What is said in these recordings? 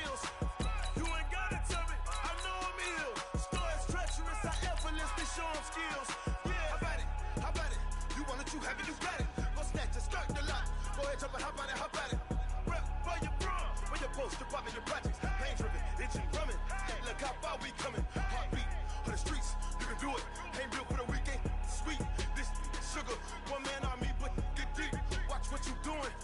skills. You ain't gotta tell me, I know I'm ill. Stories treacherous, I effortlessly show them skills. Yeah, how about it? How about it? You want it, you have it, you got it. Go snatch it, start the lot. Go ahead, jump it, how about it, how about it? Rep for your bro, for your poster, popping your projects. Pain driven, itching, drumming. Look how far we coming. Heartbeat on the streets, you can do it. Ain't built for the weekend, sweet. This sugar, one man army, but get deep. Watch what you doing.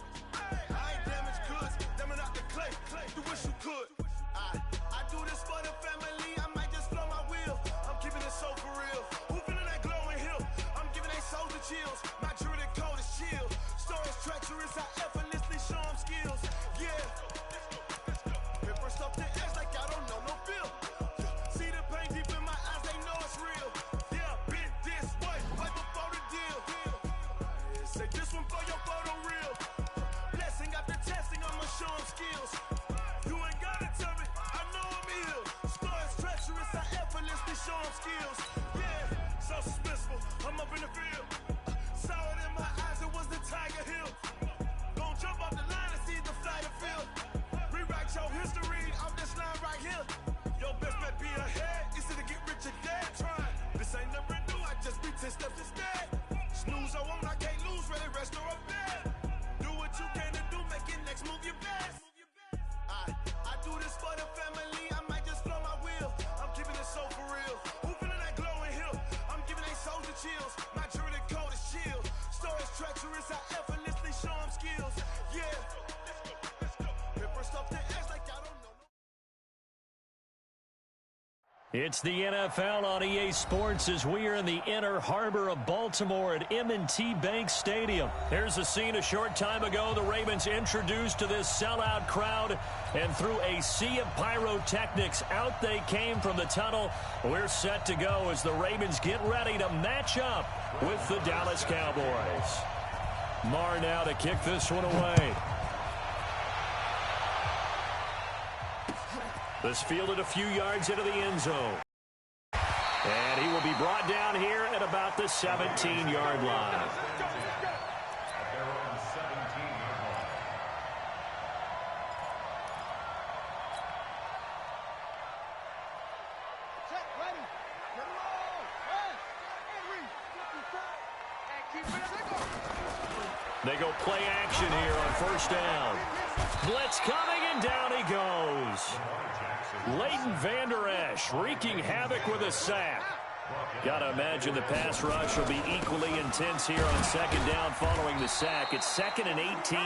I ain't damaged goods, damn it out the clay. You wish you could. I do this for the family, I might just blow my wheel. I'm keeping it so for real. Who feeling that glowing hill? I'm giving they souls the chills. My jewelry code is chill. Stories treacherous, I effortlessly show them skills. Yeah. Paper stuff the edge like I don't know no feel. See the pain deep in my eyes, they know it's real. Yeah, been this way, right before the deal. Say this one for your photo reel. Blessing after testing, I'ma show them skills. You ain't gotta tell me, I know I'm ill. Stories treacherous, I effortlessly show them skills. Yeah, so suspenseful, I'm up in the field. Saw it in my eyes, it was the Tiger Hill. Gon' jump off the line and see the flight of field. Rewrite your history off this line right here. Your best bet be ahead, easy to get rich or dead. Trying, this ain't never new, I just be 10 steps instead. Snooze I won't, I can't lose, ready, rest or a bed. Do what you can to do, make your next move your best. I do this for the family, I might just blow my wheel. I'm keeping it so for real. Who feeling that glowing hill? I'm giving they souls the chills. My jewelry code is chill. Stories treacherous, I effortlessly show them skills. Yeah. Paper stuff the edge like I don't know. It's the NFL on EA Sports as we are in the inner harbor of Baltimore at M&T Bank Stadium. Here's a scene a short time ago. The Ravens introduced to this sellout crowd, and through a sea of pyrotechnics, out they came from the tunnel. We're set to go as the Ravens get ready to match up with the Dallas Cowboys. Marr now to kick this one away. This fielded a few yards into the end zone. And he will be brought down here at about the 17-yard line. They go play action here on first down. Blitz coming, and down he goes. Leighton Vander Esch wreaking havoc with a sack. Got to imagine the pass rush will be equally intense here on second down following the sack. It's 2nd and 18.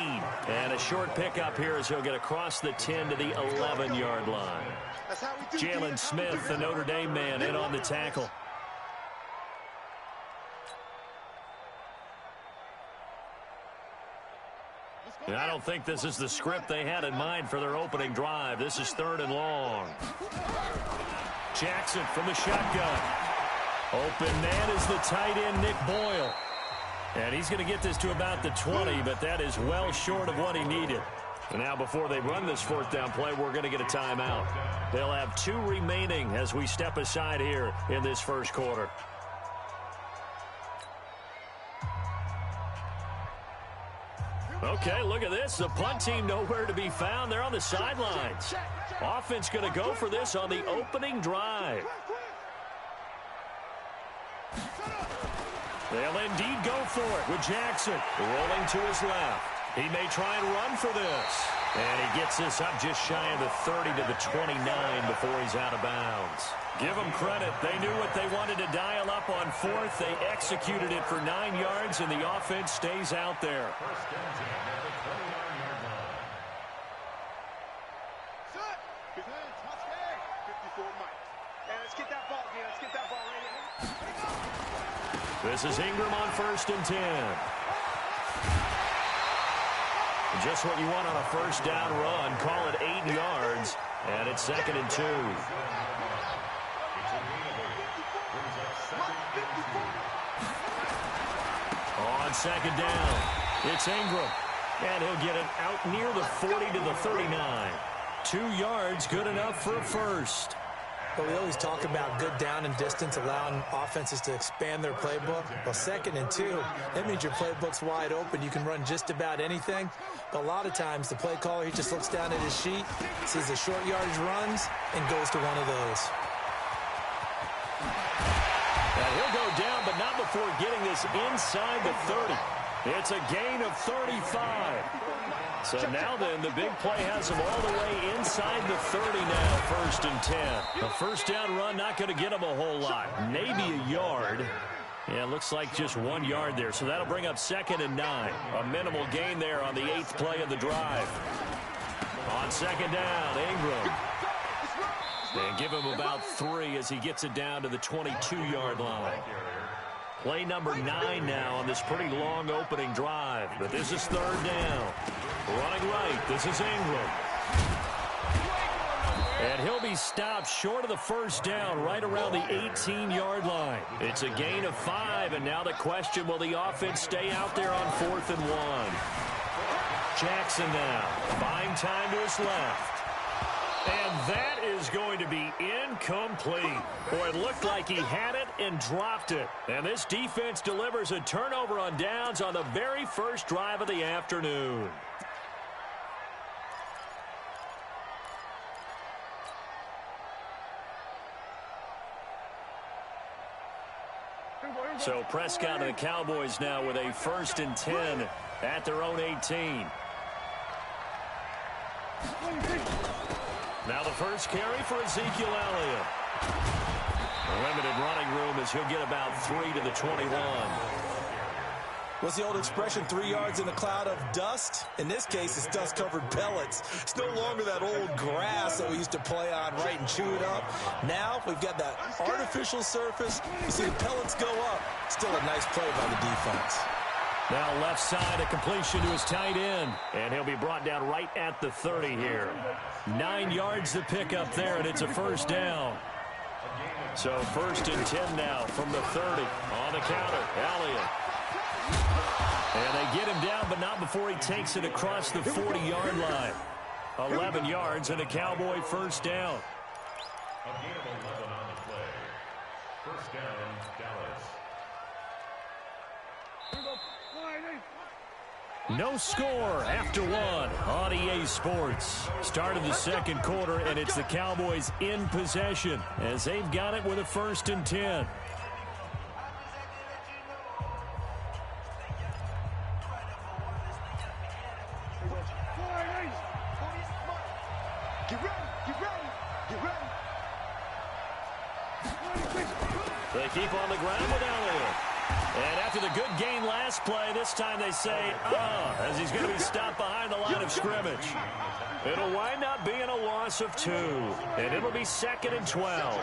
And a short pickup here as he'll get across the 10 to the 11-yard line. Jalen Smith, the Notre Dame man, in on the tackle. And I don't think this is the script they had in mind for their opening drive. This is 3rd and long. Jackson from the shotgun. Open man is the tight end, Nick Boyle. And he's going to get this to about the 20, but that is well short of what he needed. And now before they run this 4th down play, we're going to get a timeout. They'll have 2 remaining as we step aside here in this first quarter. Okay, look at this. The punt team nowhere to be found. They're on the sidelines. Offense going to go for this on the opening drive. They'll indeed go for it with Jackson rolling to his left. He may try and run for this. And he gets this up just shy of the 30 to the 29 before he's out of bounds. Give them credit. They knew what they wanted to dial up on 4th. They executed it for 9 yards, and the offense stays out there. This is Ingram on 1st and 10. Just what you want on a first down run. Call it 8 yards, and it's 2nd and 2. On 2nd down, it's Ingram, and he'll get it out near the 40 to the 39. 2 yards, good enough for a first. Well, we always talk about good down and distance, allowing offenses to expand their playbook. Well, 2nd and 2, that means your playbook's wide open. You can run just about anything. But a lot of times, the play caller, he just looks down at his sheet, sees the short yardage runs, and goes to one of those. And he'll go down, but not before getting this inside the 30. It's a gain of 35. So now then, the big play has him all the way inside the 30 now, 1st and 10. A first down run, not going to get him a whole lot. Maybe a yard. Yeah, it looks like just 1 yard there. So that'll bring up 2nd and 9. A minimal gain there on the 8th play of the drive. On 2nd down, Ingram. And give him about 3 as he gets it down to the 22-yard line. Play number 9 now on this pretty long opening drive. But this is 3rd down. Running right, this is Ingram. And he'll be stopped short of the first down right around the 18-yard line. It's a gain of 5, and now the question, will the offense stay out there on 4th and 1? Jackson now, buying time to his left. And that is going to be incomplete. Boy, it looked like he had it and dropped it. And this defense delivers a turnover on downs on the very first drive of the afternoon. So Prescott and the Cowboys now with a 1st and 10 at their own 18. Now the first carry for Ezekiel Elliott. Limited running room as he'll get about 3 to the 21. What's the old expression, 3 yards in a cloud of dust? In this case, it's dust-covered pellets. It's no longer that old grass that we used to play on, right, and chew it up. Now we've got that artificial surface. You see the pellets go up. Still a nice play by the defense. Now left side, a completion to his tight end. And he'll be brought down right at the 30 here. 9 yards to pick up there, and it's a first down. So 1st and 10 now from the 30. On the counter, Elliott. And they get him down, but not before he takes it across the 40-yard line. 11 yards and a Cowboy first down. A gain of 11 on the play. First down, Dallas. No score after 1 on EA Sports. Start of the 2nd quarter, and it's the Cowboys in possession as they've got it with a 1st and 10. They keep on the ground with Elliott. And after the good gain last play, this time they say, as he's going to be stopped behind the line of scrimmage. It'll wind up being a loss of 2, and it'll be 2nd and 12.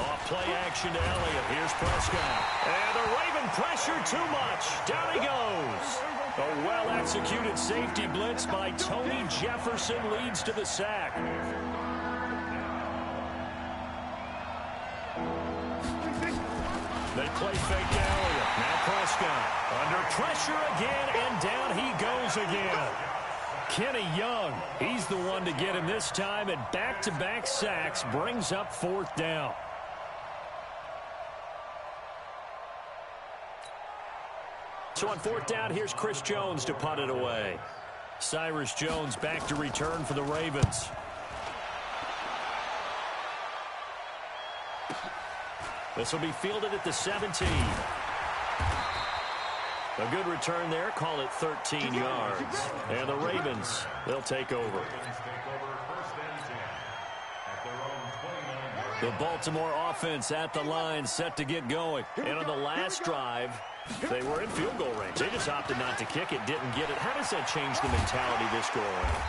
Off play action to Elliott. Here's Prescott. And the Raven pressure too much. Down he goes. A well-executed safety blitz by Tony Jefferson leads to the sack. They play fake to Elliott. Now Prescott under pressure again, and down he goes again. Kenny Young, he's the one to get him this time, and back-to-back sacks brings up 4th down. So on 4th down, here's Chris Jones to punt it away. Cyrus Jones back to return for the Ravens. This will be fielded at the 17. A good return there. Call it 13 yards. And the Ravens, they'll take over. The Baltimore offense at the line, set to get going. And on the last drive, they were in field goal range. They just opted not to kick it, didn't get it. How does that change the mentality this go around?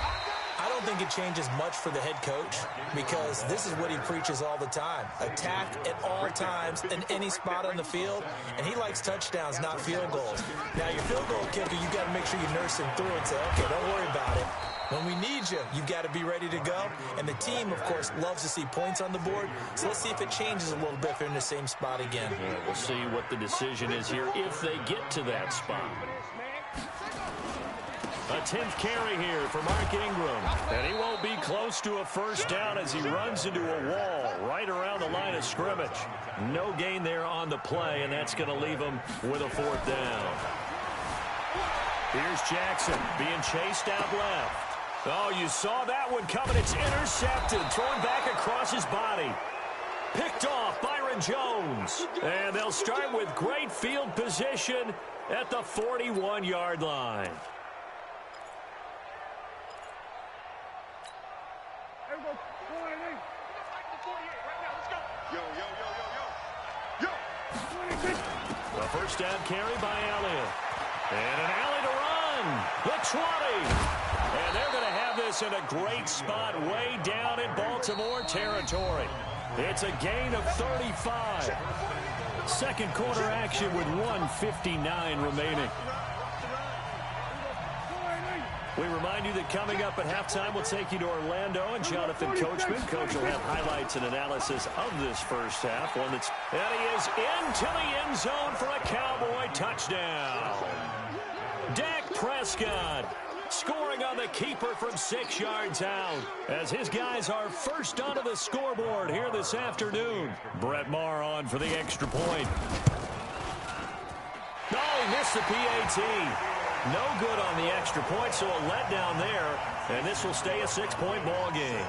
I don't think it changes much for the head coach because this is what he preaches all the time. Attack at all times in any spot on the field, and he likes touchdowns, not field goals. Now, your field goal kicker, you've got to make sure you nurse him through and say, okay, don't worry about it. When we need you, you've got to be ready to go. And the team, of course, loves to see points on the board. So let's see if it changes a little bit if they're in the same spot again. Yeah, we'll see what the decision is here if they get to that spot. A 10th carry here for Mark Ingram. And he won't be close to a first down as he runs into a wall right around the line of scrimmage. No gain there on the play, and that's going to leave him with a 4th down. Here's Jackson being chased out left. Oh, you saw that one coming. It's intercepted, thrown back across his body. Picked off Byron Jones. And they'll start with great field position at the 41-yard line. A first down carry by Elliott. And an alley to run. The 20. And they're going to have this in a great spot way down in Baltimore territory. It's a gain of 35. Second quarter action with 1:59 remaining. We remind you that coming up at halftime, we'll take you to Orlando and Jonathan Coachman. Coach will have highlights and analysis of this first half. And he is into the end zone for a Cowboy touchdown. Dak Prescott scoring on the keeper from 6 yards out as his guys are first onto the scoreboard here this afternoon. Brett Maher on for the extra point. Oh, he missed the PAT. No good on the extra point, so a letdown there, and this will stay a 6-point ball game.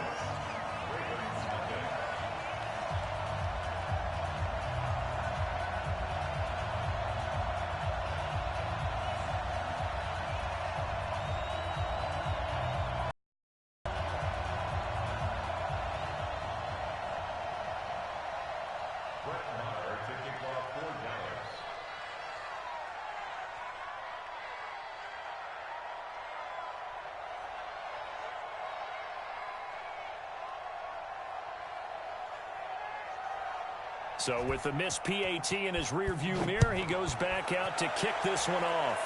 So with the missed PAT in his rearview mirror, he goes back out to kick this one off.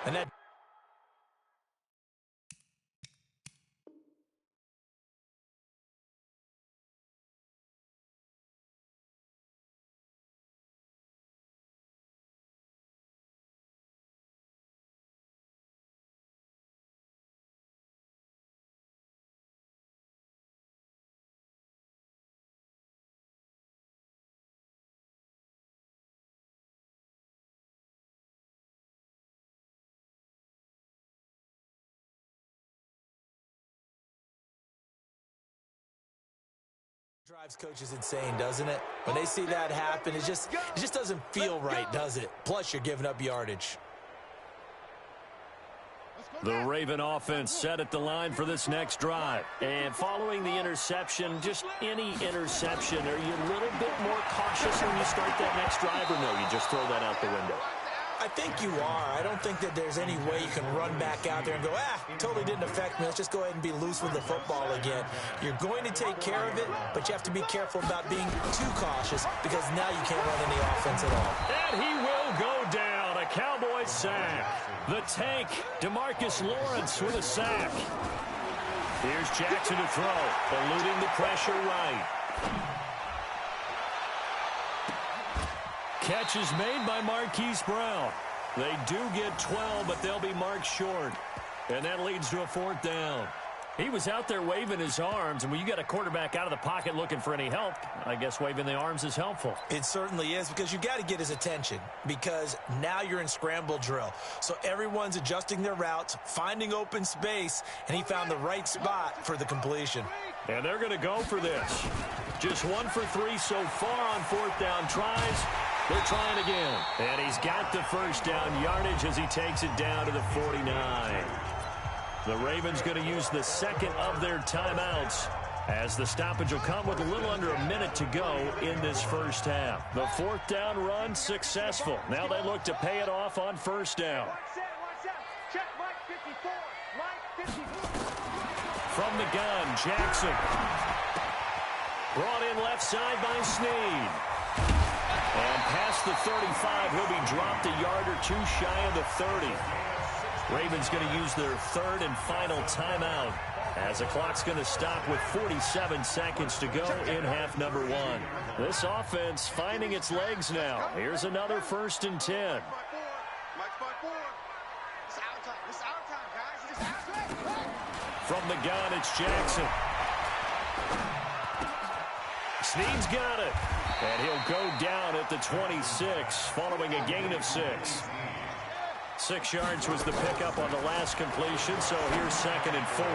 And that drives coaches insane, doesn't it? When they see that happen, it just doesn't feel right, does it? Plus, you're giving up yardage. The Raven offense set at the line for this next drive. And following the interception, just any interception, are you a little bit more cautious when you start that next drive, or no, you just throw that out the window? I think you are. I don't think that there's any way you can run back out there and go, totally didn't affect me. Let's just go ahead and be loose with the football again. You're going to take care of it, but you have to be careful about being too cautious because now you can't run any offense at all. And he will go down. A Cowboy sack. The tank, DeMarcus Lawrence with a sack. Here's Jackson to throw, eluding the pressure right. Catch is made by Marquise Brown. They do get 12, but they'll be marked short. And that leads to a 4th down. He was out there waving his arms, and when you got a quarterback out of the pocket looking for any help, I guess waving the arms is helpful. It certainly is, because you got to get his attention, because now you're in scramble drill. So everyone's adjusting their routes, finding open space, and he found the right spot for the completion. And they're going to go for this. Just 1 for 3 so far on 4th down tries. They're trying again. And he's got the first down yardage as he takes it down to the 49. The Ravens going to use the second of their timeouts as the stoppage will come with a little under a minute to go in this first half. The 4th down run successful. Now they look to pay it off on 1st down. From the gun, Jackson. Brought in left side by Snead. And past the 35, he'll be dropped a yard or two shy of the 30. Ravens going to use their 3rd and final timeout as the clock's going to stop with 47 seconds to go in half number 1. This offense finding its legs now. Here's another 1st and 10. the gun, it's Jackson. Snead's got it. And he'll go down at the 26 following a gain of 6. 6 yards was the pickup on the last completion, so here's 2nd and 4.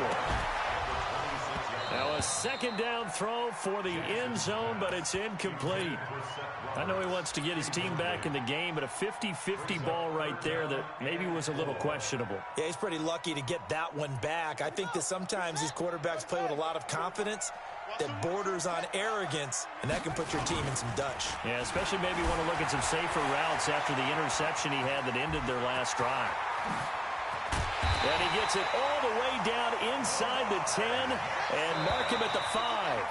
Now a 2nd down throw for the end zone, but it's incomplete. I know he wants to get his team back in the game, but a 50-50 ball right there that maybe was a little questionable. Yeah, he's pretty lucky to get that one back. I think that sometimes these quarterbacks play with a lot of confidence that borders on arrogance, and that can put your team in some Dutch. Yeah, especially maybe want to look at some safer routes after the interception he had that ended their last drive. And he gets it all the way down inside the 10 and mark him at the 5.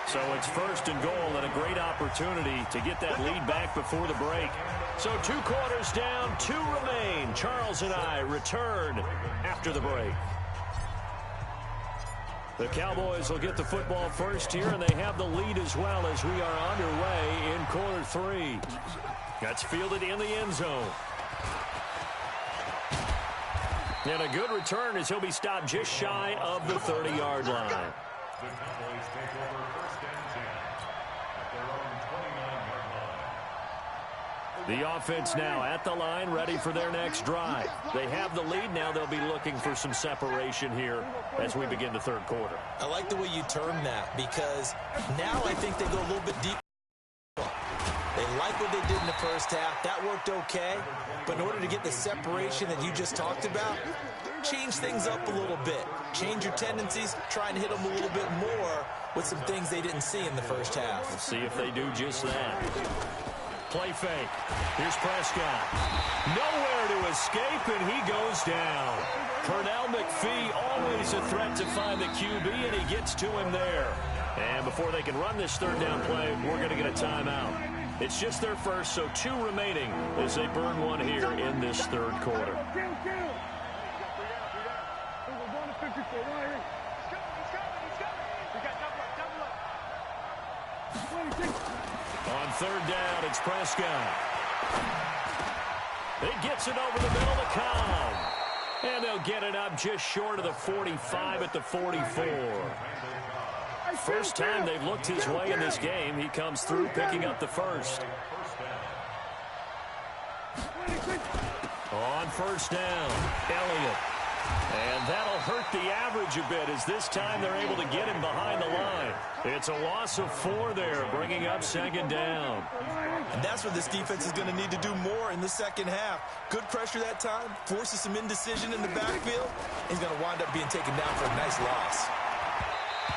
So it's 1st and goal and a great opportunity to get that lead back before the break. So 2 quarters down, 2 remain. Charles and I return after the break. The Cowboys will get the football first here, and they have the lead as well as we are underway in quarter 3. That's fielded in the end zone. And a good return as he'll be stopped just shy of the 30-yard line. The Cowboys take over 1st and 10 at their own 29-yard line. The offense now at the line, ready for their next drive. They have the lead. Now they'll be looking for some separation here as we begin the 3rd quarter. I like the way you term that, because now I think they go a little bit deep. They like what they did in the first half. That worked okay. But in order to get the separation that you just talked about, change things up a little bit. Change your tendencies. Try and hit them a little bit more with some things they didn't see in the first half. Let's see if they do just that. Play fake. Here's Prescott. Nowhere to escape, and he goes down. Pernell McPhee, always a threat to find the QB, and he gets to him there. And before they can run this 3rd down play, we're going to get a timeout. It's just their first, so 2 remaining as they burn one here in this 3rd quarter. On 3rd down, it's Prescott. He gets it over the middle to Cobb. And they'll get it up just short of the 45 at the 44. First time they've looked his way in this game. He comes through picking up the 1st. On 1st down, Elliott. And that'll hurt the average a bit as this time they're able to get him behind the line. It's a loss of 4 there, bringing up 2nd down. And that's what this defense is going to need to do more in the second half. Good pressure that time, forces some indecision in the backfield. He's going to wind up being taken down for a nice loss.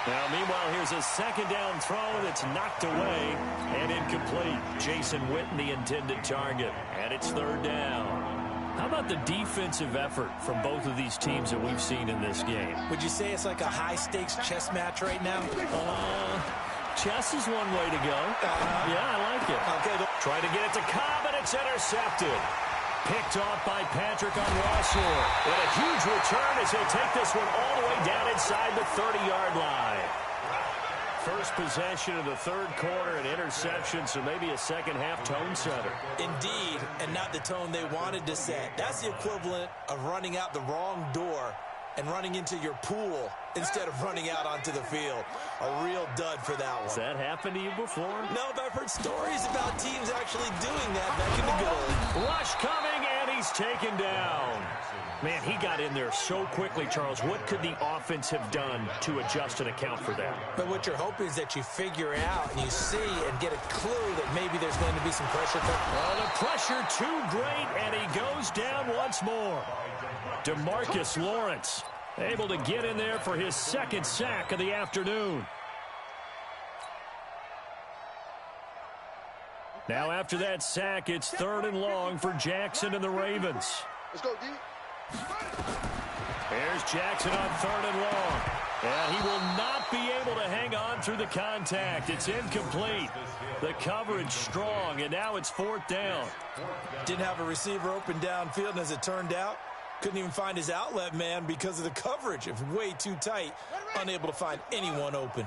Now, meanwhile, here's a 2nd down throw that's knocked away and incomplete. Jason Witten, the intended target, and it's 3rd down. How about the defensive effort from both of these teams that we've seen in this game? Would you say it's like a high-stakes chess match right now? Chess is one way to go. Yeah, I like it. Okay. Try to get it to Cobb, and it's intercepted. Picked off by Patrick on Rossler. And a huge return as he'll take this one all the way down inside the 30-yard line. First possession of the 3rd quarter, an interception, so maybe a second-half tone setter. Indeed, and not the tone they wanted to set. That's the equivalent of running out the wrong door and running into your pool instead of running out onto the field. A real dud for that one. Has that happened to you before? No, but I've heard stories about teams actually doing that back in the good old. Rush coming, and he's taken down. Man, he got in there so quickly, Charles. What could the offense have done to adjust and account for that? But what you're hoping is that you figure out and you see and get a clue that maybe there's going to be some pressure. Well, the pressure too great, and he goes down once more. DeMarcus Lawrence able to get in there for his 2nd sack of the afternoon. Now after that sack, it's 3rd and long for Jackson and the Ravens. Let's go, D. Here's Jackson on 3rd and long. And he will not be able to hang on through the contact. It's incomplete. The coverage strong, and now it's 4th down. Didn't have a receiver open downfield, and as it turned out, couldn't even find his outlet man because of the coverage. It's way too tight, unable to find anyone open.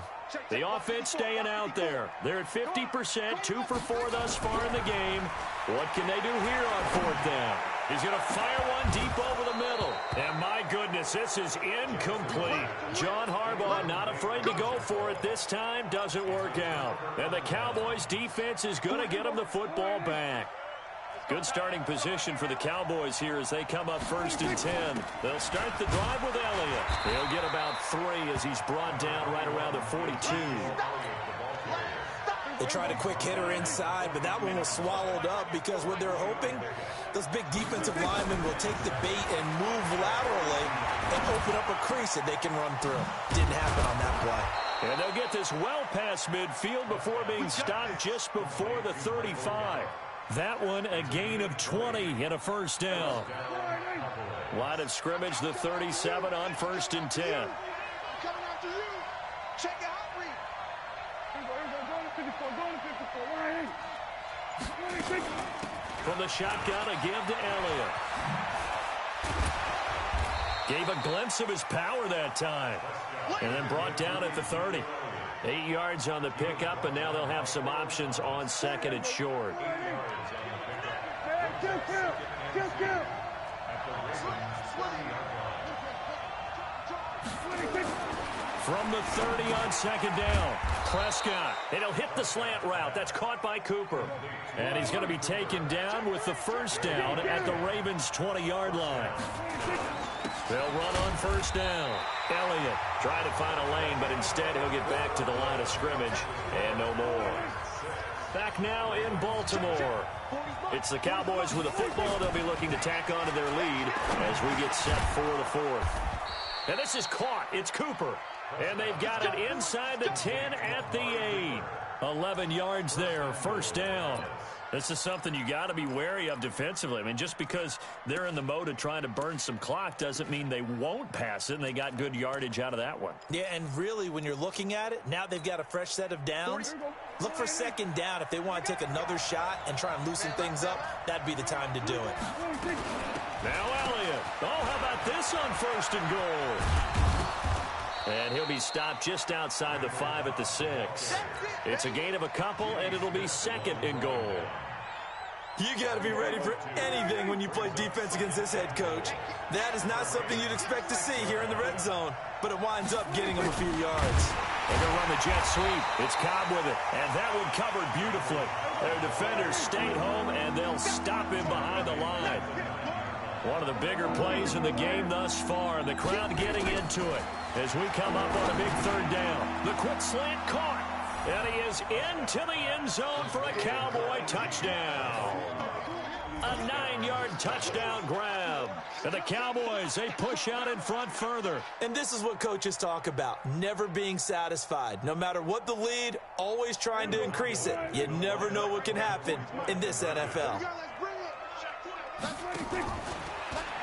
The offense staying out there. They're at 50%, 2 for 4 thus far in the game. What can they do here on 4th down? He's going to fire one deep over the middle. And my goodness, this. This is incomplete. John Harbaugh not afraid to go for it this time. Doesn't work out. And the Cowboys defense is going to get them the football back. Good starting position for the Cowboys here as they come up 1st and 10. They'll start the drive with Elliott. He'll get about 3 as he's brought down right around the 42. They tried a quick hitter inside, but that one was swallowed up because what they're hoping, those big defensive linemen will take the bait and move laterally and open up a crease that they can run through. Didn't happen on that play. And they'll get this well past midfield before being stopped just before the 35. That one a gain of 20 and a 1st down. Line of scrimmage, the 37 on 1st and 10. Coming after you. Check it out. From the shotgun, a give to Elliott. Gave a glimpse of his power that time. And then brought down at the 30. 8 yards on the pickup, and now they'll have some options on 2nd and short. From the 30 on 2nd down. Prescott, and he'll hit the slant route. That's caught by Cooper. And he's going to be taken down with the 1st down at the Ravens' 20-yard line. They'll run on 1st down. Elliott trying to find a lane, but instead he'll get back to the line of scrimmage and no more. Back now in Baltimore. It's the Cowboys with the football. They'll be looking to tack on to their lead as we get set for the 4th. And this is caught. It's Cooper. And they've got it inside the 10 at the 8. 11 yards there, 1st down. This is something you got to be wary of defensively. I mean, just because they're in the mode of trying to burn some clock doesn't mean they won't pass it, and they got good yardage out of that one. Yeah, and really, when you're looking at it, now they've got a fresh set of downs. Look for 2nd down. If they want to take another shot and try and loosen things up, that'd be the time to do it. Now Elliott. Oh, how about this on 1st and goal? And he'll be stopped just outside the 5 at the 6. It's a gain of a couple, and it'll be 2nd and goal. You got to be ready for anything when you play defense against this head coach. That is not something you'd expect to see here in the red zone, but it winds up getting them a few yards. They're going to run the jet sweep. It's Cobb with it, and that one covered beautifully. Their defenders stayed home, and they'll stop him behind the line. One of the bigger plays in the game thus far, and the crowd getting into it as we come up on a big 3rd down. The quick slant caught, and he is into the end zone for a Cowboy touchdown. A 9-yard touchdown grab. And the Cowboys, they push out in front further. And this is what coaches talk about, never being satisfied. No matter what the lead, always trying to increase it. You never know what can happen in this NFL.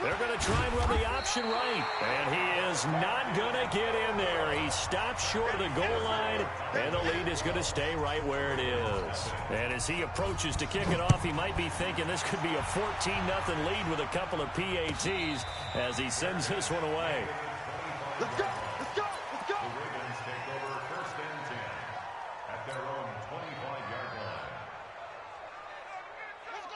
They're going to try and run the option right. And he is not going to get in there. He stops short of the goal line, and the lead is going to stay right where it is. And as he approaches to kick it off, he might be thinking this could be a 14-0 lead with a couple of PATs as he sends this one away. Let's go! Let's go! Let's go! The Ravens take over 1st and 10 at their own 25-yard line.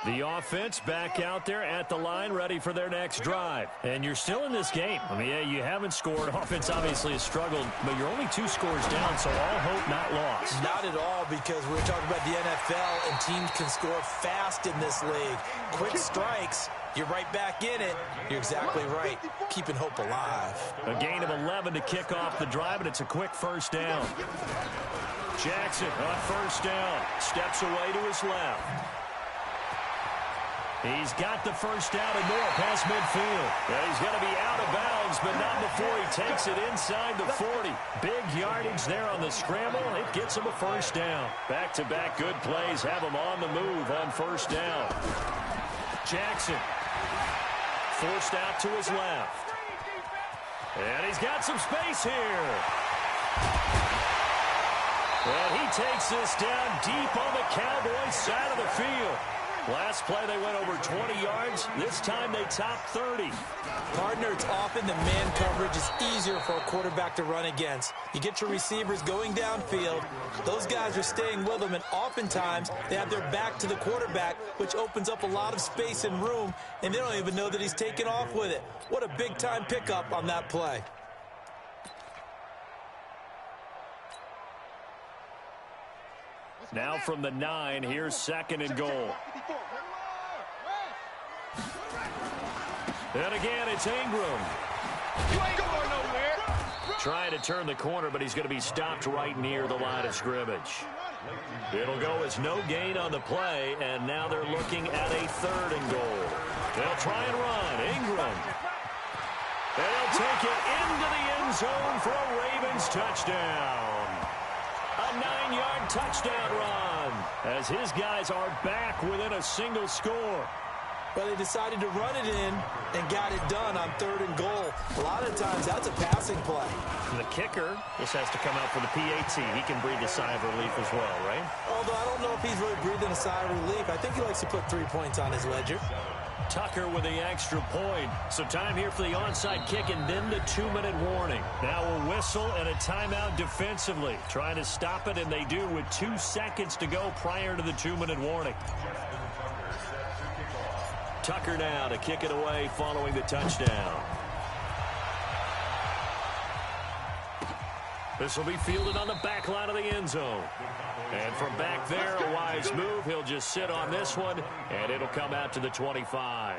The offense back out there at the line, ready for their next drive. And you're still in this game. I mean, yeah, you haven't scored. Offense obviously has struggled, but you're only 2 scores down, so all hope not lost. Not at all, because we're talking about the NFL, and teams can score fast in this league. Quick strikes, you're right back in it. You're exactly right. Keeping hope alive. A gain of 11 to kick off the drive, and it's a quick 1st down. Jackson on 1st down. Steps away to his left. He's got the 1st down and more past midfield. Yeah, he's going to be out of bounds, but not before he takes it inside the 40. Big yardage there on the scramble. It gets him a 1st down. Back-to-back good plays have him on the move on 1st down. Jackson forced out to his left. And he's got some space here. And he takes this down deep on the Cowboys side of the field. Last play, they went over 20 yards. This time, they topped 30. Partner, it's often the man coverage is easier for a quarterback to run against. You get your receivers going downfield. Those guys are staying with them, and oftentimes they have their back to the quarterback, which opens up a lot of space and room, and they don't even know that he's taken off with it. What a big-time pickup on that play. Now from the 9, here's 2nd and goal. And again, it's Ingram. You ain't going nowhere. Trying to turn the corner, but he's going to be stopped right near the line of scrimmage. It'll go as no gain on the play, and now they're looking at a 3rd and goal. They'll try and run. Ingram. And they'll take it into the end zone for a Ravens touchdown. A 9-yard touchdown run as his guys are back within a single score. Well, they decided to run it in and got it done on 3rd and goal. A lot of times, that's a passing play. The kicker just has to come out for the PAT. He can breathe a sigh of relief as well, right? Although I don't know if he's really breathing a sigh of relief. I think he likes to put 3 points on his ledger. Tucker with the extra point. So time here for the onside kick and then the 2-minute warning. Now a whistle and a timeout defensively. Trying to stop it, and they do with 2 seconds to go prior to the 2-minute warning. Tucker now to kick it away following the touchdown. This will be fielded on the back line of the end zone. And from back there, a wise move. He'll just sit on this one, and it'll come out to the 25.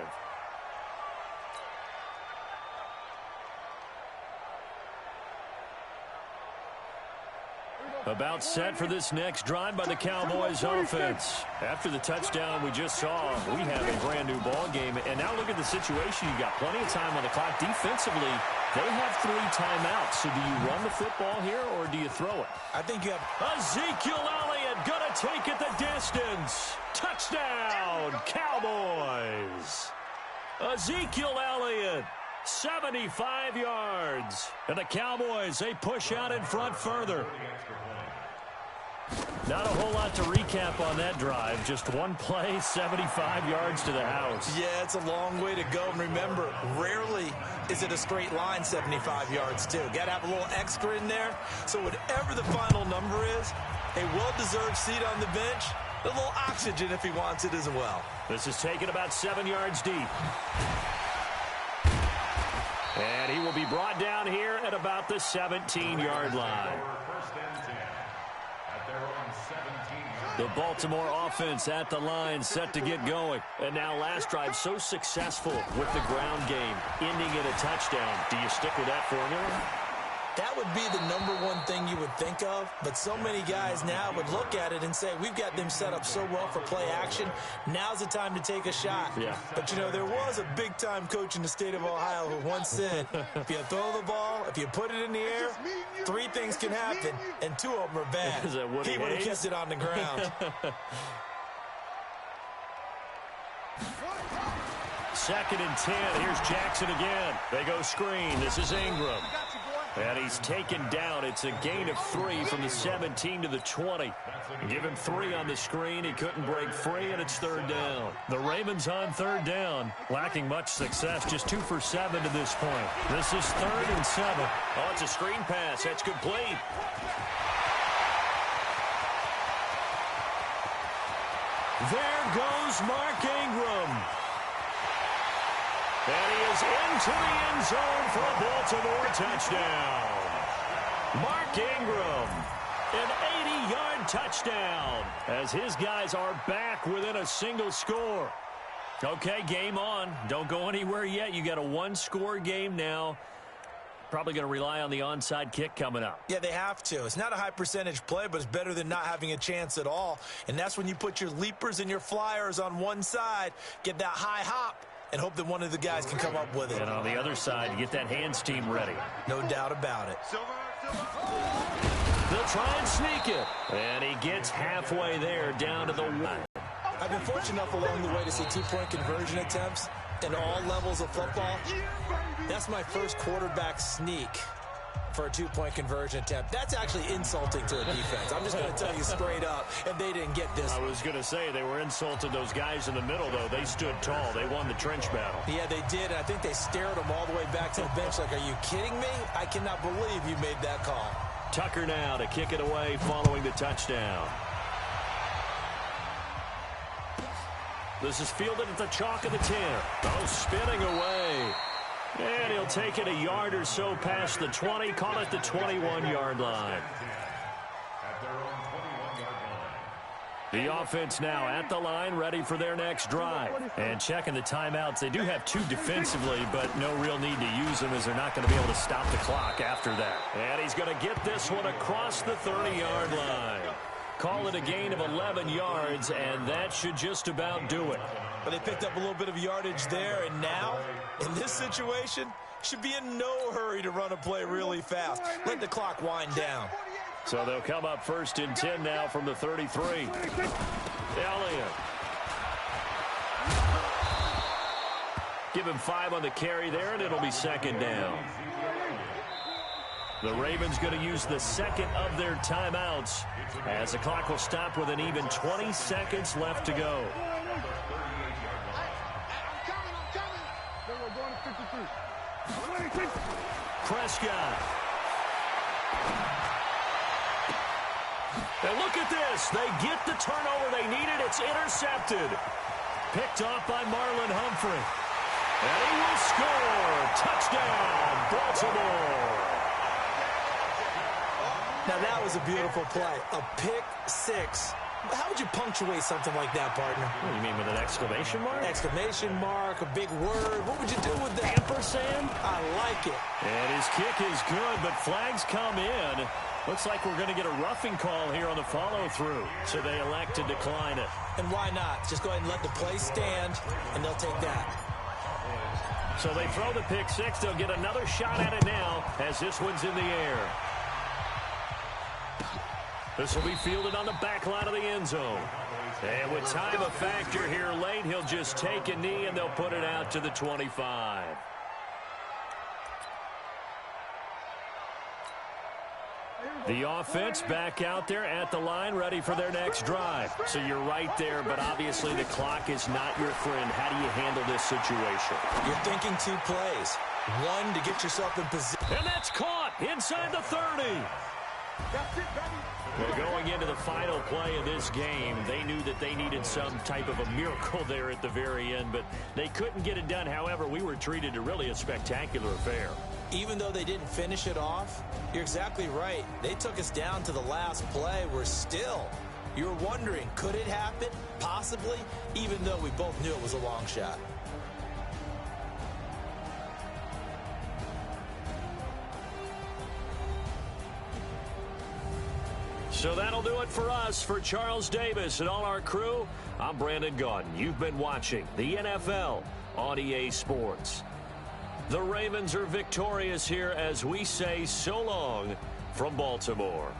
About set for this next drive by the Cowboys offense. After the touchdown we just saw, we have a brand new ball game. And now look at the situation. You got plenty of time on the clock. Defensively, they have 3 timeouts. So do you run the football here or do you throw it? I think you have Ezekiel Elliott gonna take it the distance. Touchdown, Cowboys. Ezekiel Elliott, 75 yards. And the Cowboys, they push out in front further. Not a whole lot to recap on that drive. Just one play, 75 yards to the house. Yeah, it's a long way to go. And remember, rarely is it a straight line 75 yards, too. Got to have a little extra in there. So whatever the final number is, a well-deserved seat on the bench, a little oxygen if he wants it as well. This is taken about 7 yards deep. And he will be brought down here at about the 17-yard line. The Baltimore offense at the line, set to get going. And now last drive so successful with the ground game, ending in a touchdown. Do you stick with that formula? That would be the #1 thing you would think of, but so many guys now would look at it and say, we've got them set up so well for play action, now's the time to take a shot. Yeah. But, you know, there was a big-time coach in the state of Ohio who once said, if you throw the ball, if you put it in the air, 3 things can happen, and 2 of them are bad. Is that Woody He would have Hayes? kept it on the ground. Second and 10. Here's Jackson again. They go screen. This is Ingram. And he's taken down. It's a gain of 3 from the 17 to the 20. Give him 3 on the screen. He couldn't break free, and it's 3rd down. The Ravens on 3rd down. Lacking much success. Just 2 for 7 to this point. This is 3rd and 7. Oh, it's a screen pass. That's complete. There goes Mark Ingram. And he is into the end zone for a Baltimore touchdown. Mark Ingram, an 80-yard touchdown, as his guys are back within a single score. Okay, game on. Don't go anywhere yet. You got a 1-score game now. Probably going to rely on the onside kick coming up. Yeah, they have to. It's not a high-percentage play, but it's better than not having a chance at all. And that's when you put your leapers and your flyers on one side, get that high hop, and hope that one of the guys can come up with it. And on the other side, you get that hands team ready. No doubt about it. They'll try and sneak it. And he gets halfway there down to the 1. I've been fortunate enough along the way to see 2-point conversion attempts in all levels of football. That's my first quarterback sneak. for a two-point conversion attempt. That's actually insulting to a defense. I'm just going to tell you straight up, and they didn't get this. I was going to say they were insulting those guys in the middle, though. They stood tall. They won the trench battle. Yeah, they did, and I think they stared them all the way back to the bench like, are you kidding me? I cannot believe you made that call. Tucker now to kick it away following the touchdown. This is fielded at the chalk of the 10. Oh, spinning away. And he'll take it a yard or so past the 20. Call it the 21-yard line. The offense now at the line, ready for their next drive. And checking the timeouts. They do have two defensively, but no real need to use them as they're not going to be able to stop the clock after that. And he's going to get this one across the 30-yard line. Call it a gain of 11 yards, and that should just about do it. But they picked up a little bit of yardage there, and now, in this situation, should be in no hurry to run a play really fast. Let the clock wind down. So they'll come up 1st and 10 now from the 33. Elliott. Give him 5 on the carry there, and it'll be 2nd down. The Ravens going to use the second of their timeouts as the clock will stop with an even 20 seconds left to go. Prescott. And look at this. They get the turnover they needed. It's intercepted. Picked off by Marlon Humphrey. And he will score. Touchdown, Baltimore. Now, that was a beautiful play. A pick six. How would you punctuate something like that, partner? What do you mean, with an exclamation mark? Exclamation mark, a big word. What would you do with that? Ampersand? I like it. And his kick is good, but flags come in. Looks like we're going to get a roughing call here on the follow-through. So they elect to decline it. And why not? Just go ahead and let the play stand, and they'll take that. So they throw the pick six. They'll get another shot at it now as this one's in the air. This will be fielded on the back line of the end zone. And with time a factor here late, he'll just take a knee, and they'll put it out to the 25. The offense back out there at the line, ready for their next drive. So you're right there, but obviously the clock is not your friend. How do you handle this situation? You're thinking 2 plays. One, to get yourself in position. And that's caught inside the 30. That's it, baby. Well, going into the final play of this game, they knew that they needed some type of a miracle there at the very end, but they couldn't get it done. However, we were treated to really a spectacular affair. Even though they didn't finish it off, you're exactly right. They took us down to the last play. We're still. You were wondering, could it happen? Possibly, even though we both knew it was a long shot. So that'll do it for us. For Charles Davis and all our crew, I'm Brandon Gaudin. You've been watching the NFL on EA Sports. The Ravens are victorious here as we say so long from Baltimore.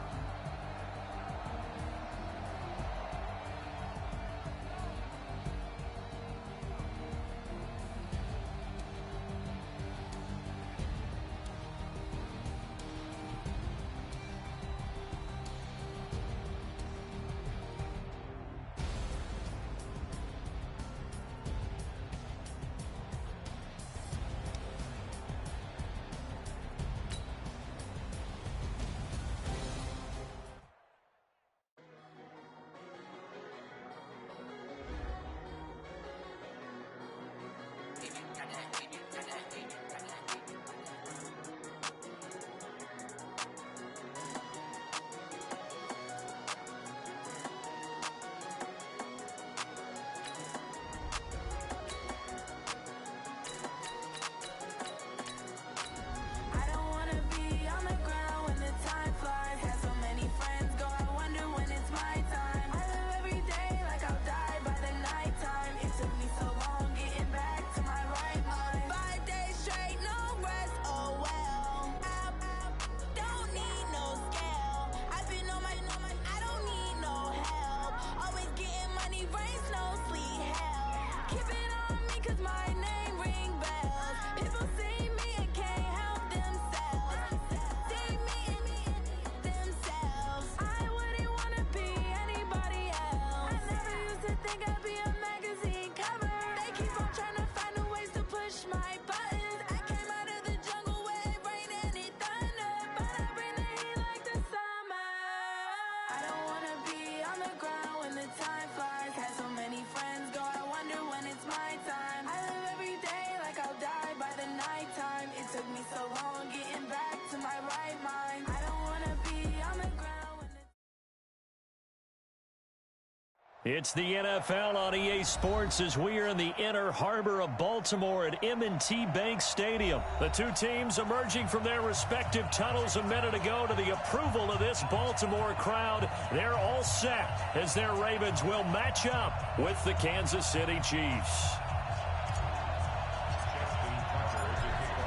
It's the NFL on EA Sports as we are in the inner harbor of Baltimore at M&T Bank Stadium. The two teams emerging from their respective tunnels a minute ago to the approval of this Baltimore crowd. They're all set as their Ravens will match up with the Kansas City Chiefs.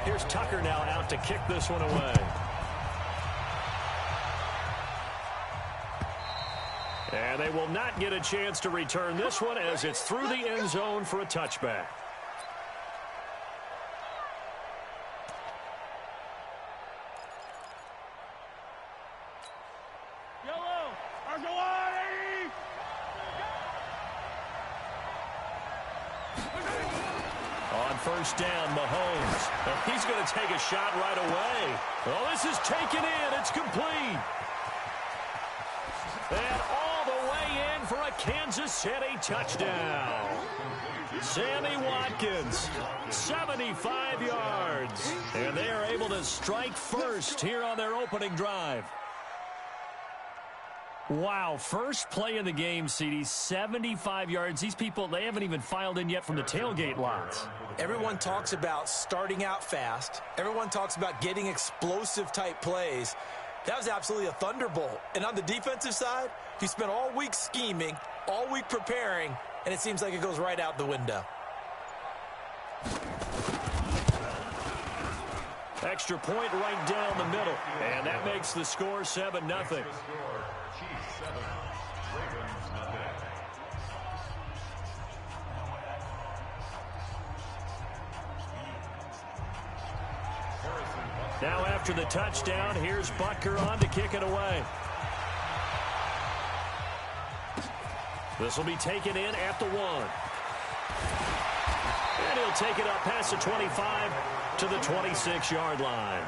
Here's Tucker now out to kick this one away. And they will not get a chance to return this one as it's through the end zone for a touchback. On first down, Mahomes. He's going to take a shot right away. Oh, this is taken in. It's complete. And all the way in for a Kansas City touchdown. Sammy Watkins, 75 yards. And they are able to strike first here on their opening drive. Wow, first play in the game, CD, 75 yards. These people, they haven't even filed in yet from the tailgate lots. Everyone talks about starting out fast. Everyone talks about getting explosive type plays. That was absolutely a thunderbolt. And on the defensive side, he spent all week scheming, all week preparing, and it seems like it goes right out the window. Extra point right down the middle. And that makes the score 7-0. Now after the touchdown, here's Butker on to kick it away. This will be taken in at the 1. And he'll take it up past the 25 to the 26-yard line.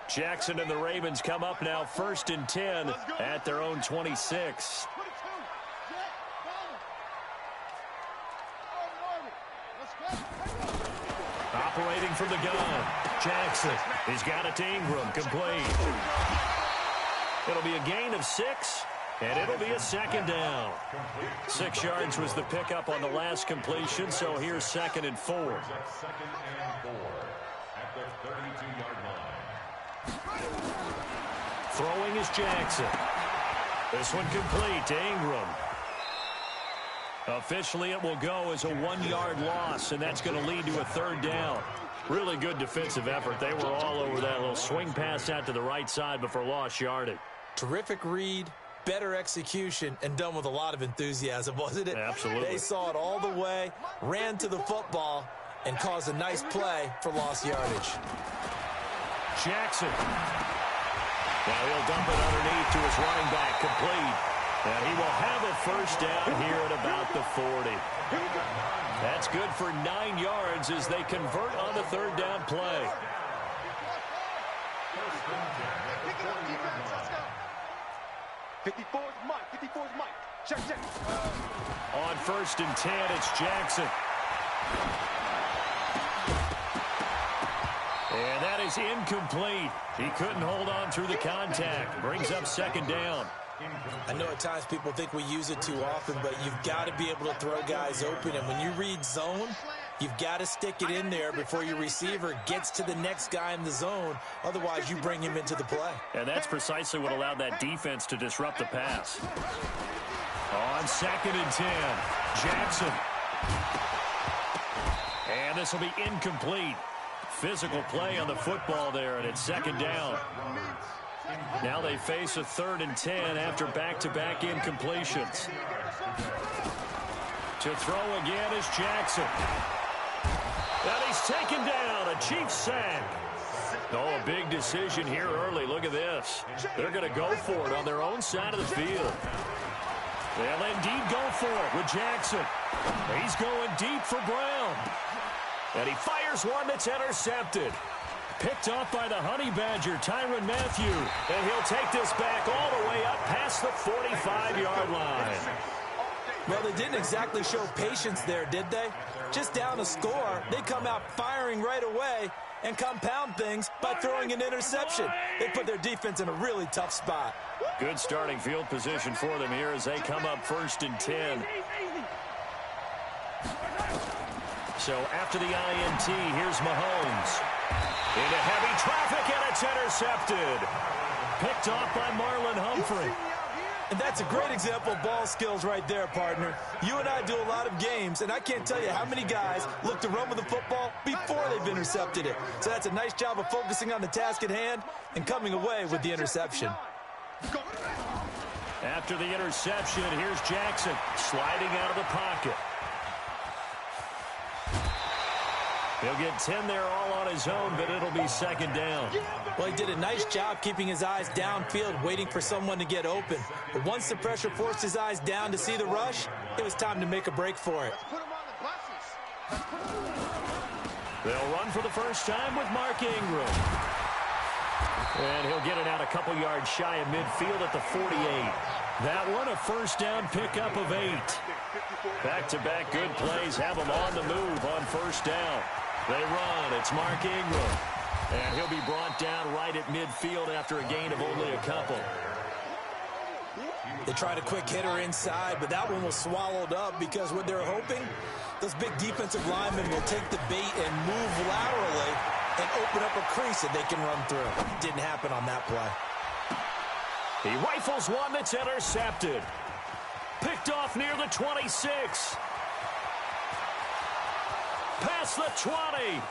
Jackson and the Ravens come up now 1st and 10 at their own 26. Operating from the gun, Jackson. He's got it to Ingram, complete. It'll be a gain of 6, and it'll be a 2nd down. 6 yards was the pickup on the last completion, so here's 2nd and 4. 2nd and 4 at the 32-yard line. Throwing is Jackson. This one complete to Ingram. Officially, it will go as a 1-yard loss, and that's going to lead to a 3rd down. Really good defensive effort. They were all over that little swing pass out to the right side before lost yardage. Terrific read, better execution, and done with a lot of enthusiasm, wasn't it? Absolutely. They saw it all the way, ran to the football, and caused a nice play for lost yardage. Jackson. Now he'll dump it underneath to his running back, complete. And he will have a 1st down here at about the 40. That's good for 9 yards as they convert on the 3rd down play. Pick it up, defense. Let's go. 54's Mike. 54's Mike. Check. On 1st and 10, it's Jackson. And that is incomplete. He couldn't hold on through the contact. Brings up 2nd down. I know at times people think we use it too often, but you've got to be able to throw guys open. And when you read zone, you've got to stick it in there before your receiver gets to the next guy in the zone. Otherwise, you bring him into the play. And that's precisely what allowed that defense to disrupt the pass. On 2nd and 10, Jackson. And this will be incomplete. Physical play on the football there, and it's 2nd down. Now they face a 3rd and 10 after back-to-back incompletions. To throw again is Jackson. And he's taken down, a Chiefs sack. Oh, a big decision here early. Look at this. They're going to go for it on their own side of the field. They'll indeed go for it with Jackson. He's going deep for Brown. And he fires one that's intercepted. Picked off by the Honey Badger, Tyrann Mathieu. And he'll take this back all the way up past the 45-yard line. Well, they didn't exactly show patience there, did they? Just down a score, they come out firing right away and compound things by throwing an interception. They put their defense in a really tough spot. Good starting field position for them here as they come up 1st and 10. So after the INT, here's Mahomes. Into heavy traffic, and it's intercepted. Picked off by Marlon Humphrey. And that's a great example of ball skills right there, partner. You and I do a lot of games, and I can't tell you how many guys look to run with the football before they've intercepted it. So that's a nice job of focusing on the task at hand and coming away with the interception. After the interception, here's Jackson sliding out of the pocket. He'll get 10 there all on his own, but it'll be 2nd down. Well, he did a nice job keeping his eyes downfield, waiting for someone to get open. But once the pressure forced his eyes down to see the rush, it was time to make a break for it. They'll run for the first time with Mark Ingram. And he'll get it out a couple yards shy of midfield at the 48. That one, a 1st down pickup of 8. Back-to-back good plays have them on the move on 1st down. They run. It's Mark Ingram. And he'll be brought down right at midfield after a gain of only a couple. They tried a quick hitter inside, but that one was swallowed up because what they're hoping, those big defensive linemen will take the bait and move laterally and open up a crease that they can run through. Didn't happen on that play. He rifles one that's intercepted. Picked off near the 26. Past the 20.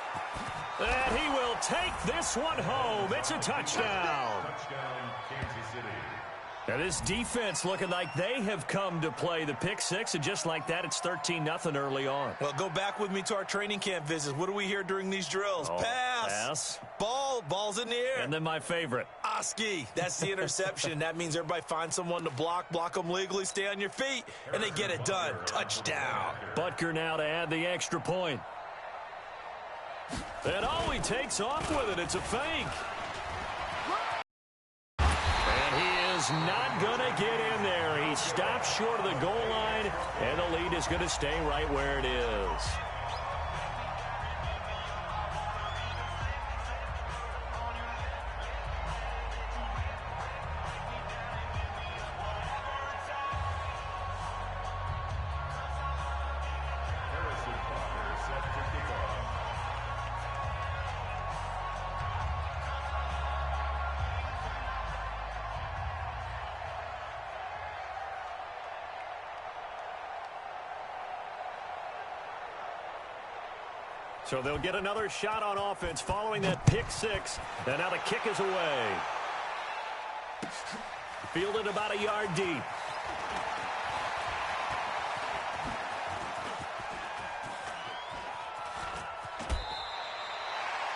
And he will take this one home. It's a touchdown. Touchdown, Kansas City. Now this defense looking like they have come to play the pick 6, and just like that, it's 13-0 early on. Well, go back with me to our training camp visits. What do we hear during these drills? Pass. Ball's in the air. And then my favorite. Oski. That's the interception. That means everybody finds someone to block them legally, stay on your feet, and they get it done. Touchdown. Butker now to add the extra point. And oh, he takes off with it. It's a fake. And he is not going to get in there. He stops short of the goal line, and the lead is going to stay right where it is. So they'll get another shot on offense following that pick 6. And now the kick is away. Fielded about a yard deep.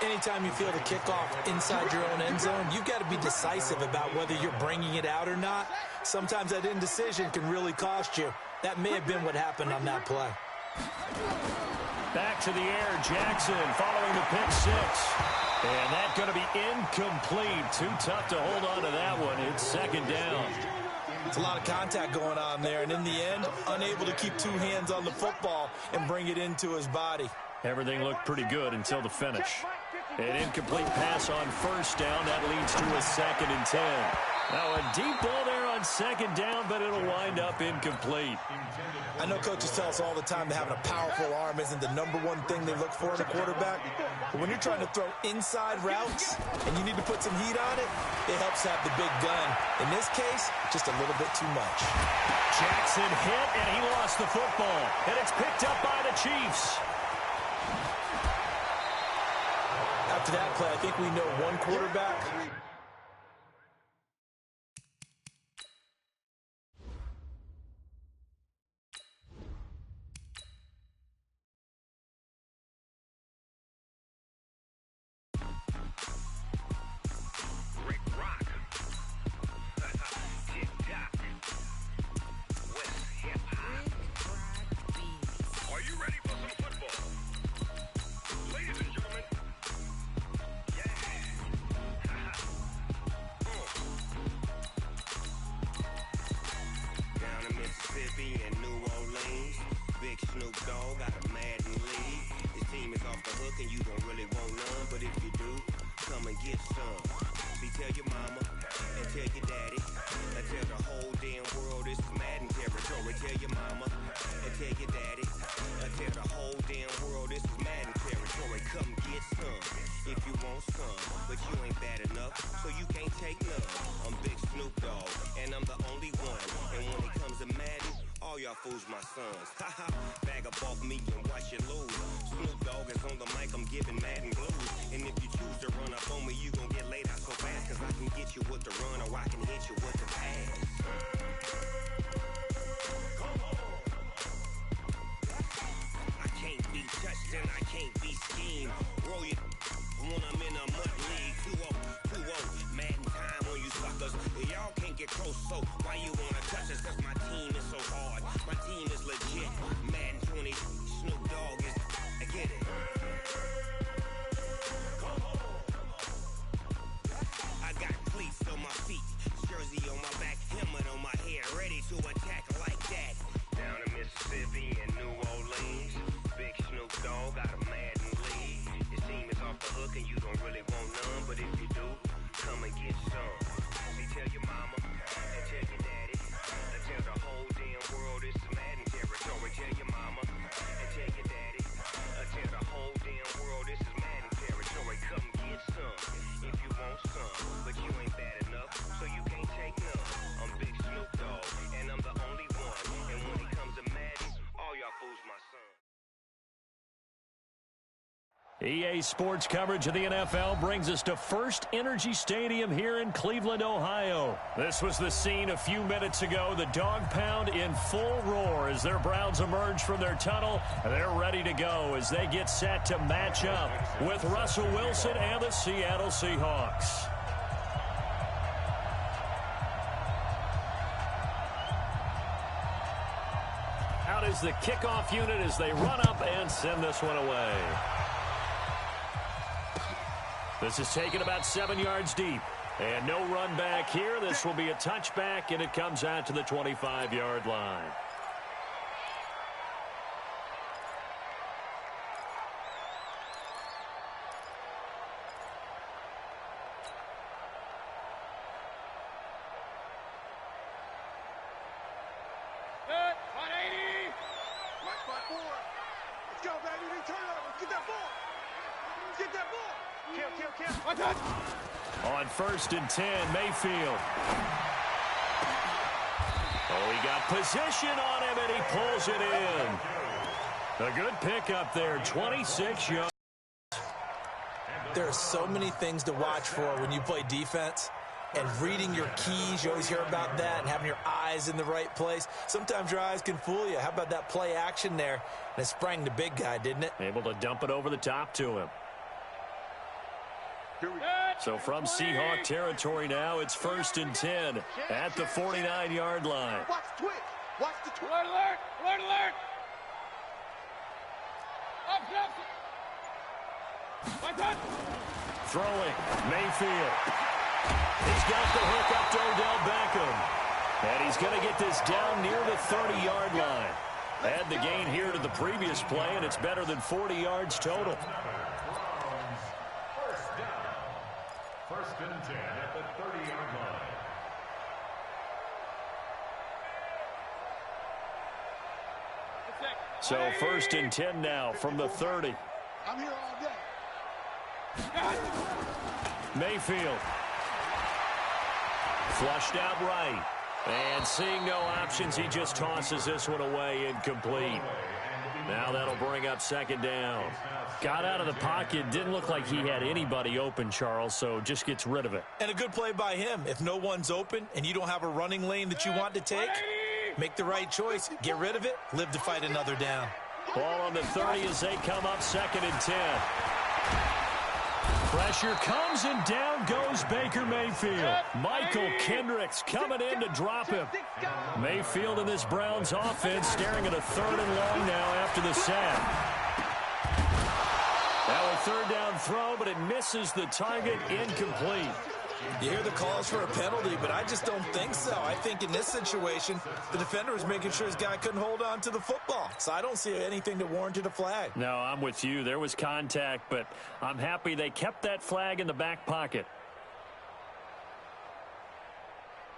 Anytime you field a kickoff inside your own end zone, you've got to be decisive about whether you're bringing it out or not. Sometimes that indecision can really cost you. That may have been what happened on that play. Back to the air, Jackson following the pick 6. And that's going to be incomplete. Too tough to hold on to that one. It's 2nd down. It's a lot of contact going on there, and in the end, unable to keep 2 hands on the football and bring it into his body. Everything looked pretty good until the finish. An incomplete pass on 1st down. That leads to a 2nd and 10. Now a deep ball there on 2nd down, but it'll wind up incomplete. I know coaches tell us all the time that having a powerful arm isn't the #1 thing they look for in a quarterback. But when you're trying to throw inside routes and you need to put some heat on it, it helps have the big gun. In this case, just a little bit too much. Jackson hit, and he lost the football. And it's picked up by the Chiefs. After that play, I think we know one quarterback hook and you don't really want none. But if you do, come and get some. See, tell your mama and tell your daddy and tell the whole damn world this is Madden territory. Tell your mama and tell your daddy and tell the whole damn world this is Madden territory. Come get some if you want some, but you ain't bad enough, so you can't take none. I'm Big Snoop Dogg, and I'm the only one. And when it comes to Madden, all y'all fools my sons. Haha, bag up off me and watch you lose. Snoop Dogg is on the mic, I'm giving Madden blues. And if you choose to run up on me, you gon' get laid out so fast. Cause I can get you with the run or I can hit you with the pass. I can't be touched and I can't be schemed. Roll you when I'm in a mud league. 2-0, Madden time on you suckers. Y'all can't get close, so why you wanna touch us? Cause my team is so hard, my team is legit. Madden 20, Snoop Dogg is, I get it. I got cleats on my feet, jersey on my back, helmet on my head, ready to attack like that. Down in Mississippi and New Orleans, Big Snoop Dogg got a Madden league. Your team is off the hook and you don't really want none, but if you do, come and get some. See, tell your mama and tell your daddy and tell the whole damn world this is Madden territory. Tell your mama and tell your daddy and tell the whole damn world this is Madden territory. Come get some if you want some, but you ain't bad enough, so you can't take none. I'm Big Snoop Dogg, and I'm the only one. And when it comes to Madden, all y'all fools my son. EA Sports coverage of the NFL brings us to First Energy Stadium here in Cleveland, Ohio. This was the scene a few minutes ago. The dog pound in full roar as their Browns emerge from their tunnel. They're ready to go as they get set to match up with Russell Wilson and the Seattle Seahawks. Out is the kickoff unit as they run up and send this one away. This is taken about 7 yards deep. And no run back here. This will be a touchback, and it comes out to the 25-yard line. Good, 180. Right foot forward. Let's go, baby. We turn over. Get that ball. Get that ball. Kill. One touch. On 1st and 10, Mayfield. Oh, he got position on him, and he pulls it in. A good pickup there, 26 yards. There are so many things to watch for when you play defense. And reading your keys, you always hear about that, and having your eyes in the right place. Sometimes your eyes can fool you. How about that play action there? And it sprang the big guy, didn't it? Able to dump it over the top to him. So from Seahawk territory now, it's 1st and 10 at the 49-yard line. Watch the twitch. Watch the twitch. Alert. One touch. Throwing, Mayfield. He's got the hook up to Odell Beckham. And he's going to get this down near the 30-yard line. Add the gain here to the previous play, and it's better than 40 yards total. First and 10 at the 30-yard line. So 1st and 10 now from the 30. I'm here all day. Mayfield. Flushed out right. And seeing no options, he just tosses this one away, incomplete. Now that'll bring up 2nd down. Got out of the pocket. Didn't look like he had anybody open, Charles, so just gets rid of it. And a good play by him. If no one's open and you don't have a running lane that you want to take, make the right choice. Get rid of it. Live to fight another down. Ball on the 30 as they come up 2nd and 10. Pressure comes, and down goes Baker Mayfield. Michael Kendricks coming in to drop him. Mayfield in this Browns offense staring at a 3rd and long now after the sack. Now a 3rd down throw, but it misses the target, incomplete. You hear the calls for a penalty, but I just don't think so. I think in this situation, the defender was making sure his guy couldn't hold on to the football. So I don't see anything that warranted a flag. No, I'm with you. There was contact, but I'm happy they kept that flag in the back pocket.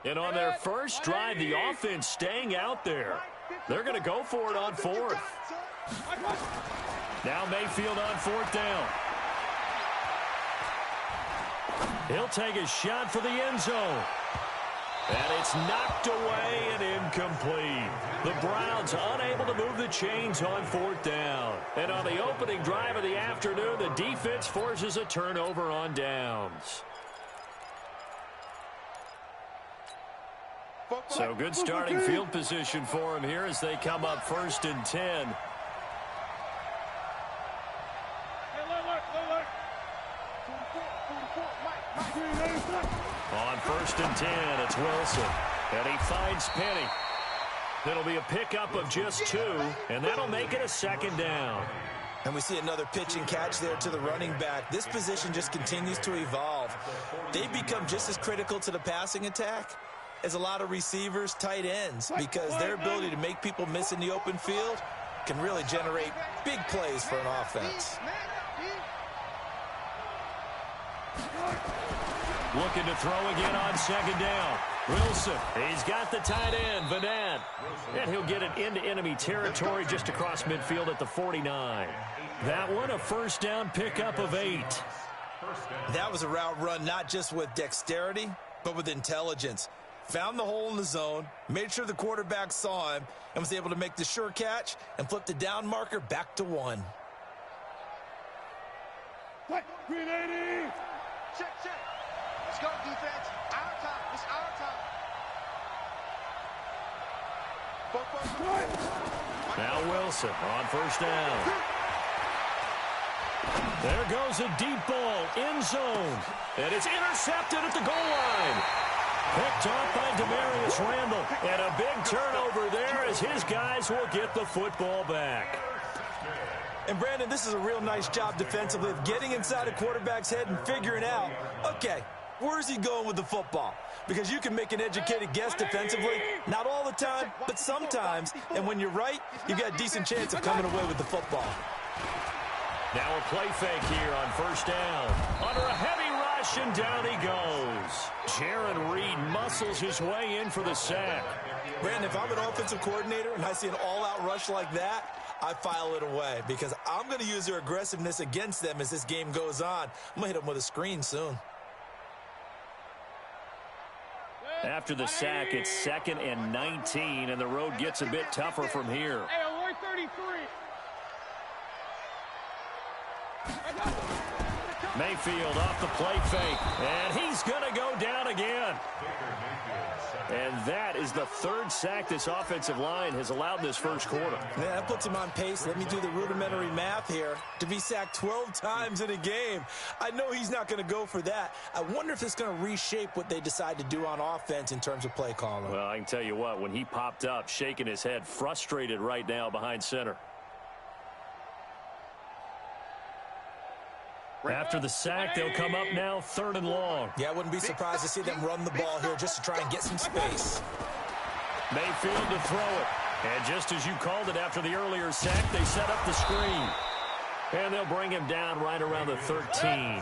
And on their first drive, the offense staying out there. They're going to go for it on fourth. Now Mayfield on fourth down. He'll take a shot for the end zone. And it's knocked away and incomplete. The Browns unable to move the chains on fourth down. And on the opening drive of the afternoon, the defense forces a turnover on downs. So good starting field position for him here as they come up 1st and 10. On 1st and 10, it's Wilson. And he finds Penny. It'll be a pickup of just 2, and that'll make it a 2nd down. And we see another pitch and catch there to the running back. This position just continues to evolve. They become just as critical to the passing attack as a lot of receivers, tight ends, because their ability to make people miss in the open field can really generate big plays for an offense. Looking to throw again on 2nd down. Wilson, he's got the tight end, Vanette. And he'll get it into enemy territory just across midfield at the 49. That one, a 1st down pickup of 8. That was a route run not just with dexterity, but with intelligence. Found the hole in the zone, made sure the quarterback saw him, and was able to make the sure catch and flip the down marker back to 1. Green 80. Check. Let's go, defense. Our time. It's our time. Now Wilson on 1st down. There goes a deep ball, end zone. And it's intercepted at the goal line. Picked off by Demarius Randall. And a big turnover there as his guys will get the football back. And, Brandon, this is a real nice job defensively of getting inside a quarterback's head and figuring out, okay, where's he going with the football? Because you can make an educated guess defensively, not all the time, but sometimes. And when you're right, you've got a decent chance of coming away with the football. Now a play fake here on 1st down. Under a heavy rush, and down he goes. Jaron Reed muscles his way in for the sack. Brandon, if I'm an offensive coordinator and I see an all-out rush like that, I file it away because I'm going to use their aggressiveness against them as this game goes on. I'm going to hit them with a screen soon. After the sack, it's 2nd and 19, and the road gets a bit tougher from here. Hey, 133. Mayfield off the play fake, and he's going to go down again. And that is the 3rd sack this offensive line has allowed this first quarter. Yeah, that puts him on pace. Let me do the rudimentary math here. To be sacked 12 times in a game, I know he's not going to go for that. I wonder if it's going to reshape what they decide to do on offense in terms of play calling. Well, I can tell you what, when he popped up, shaking his head, frustrated right now behind center. After the sack, they'll come up now 3rd and long. Yeah, I wouldn't be surprised to see them run the ball here just to try and get some space. Mayfield to throw it. And just as you called it after the earlier sack, they set up the screen. And they'll bring him down right around the 13.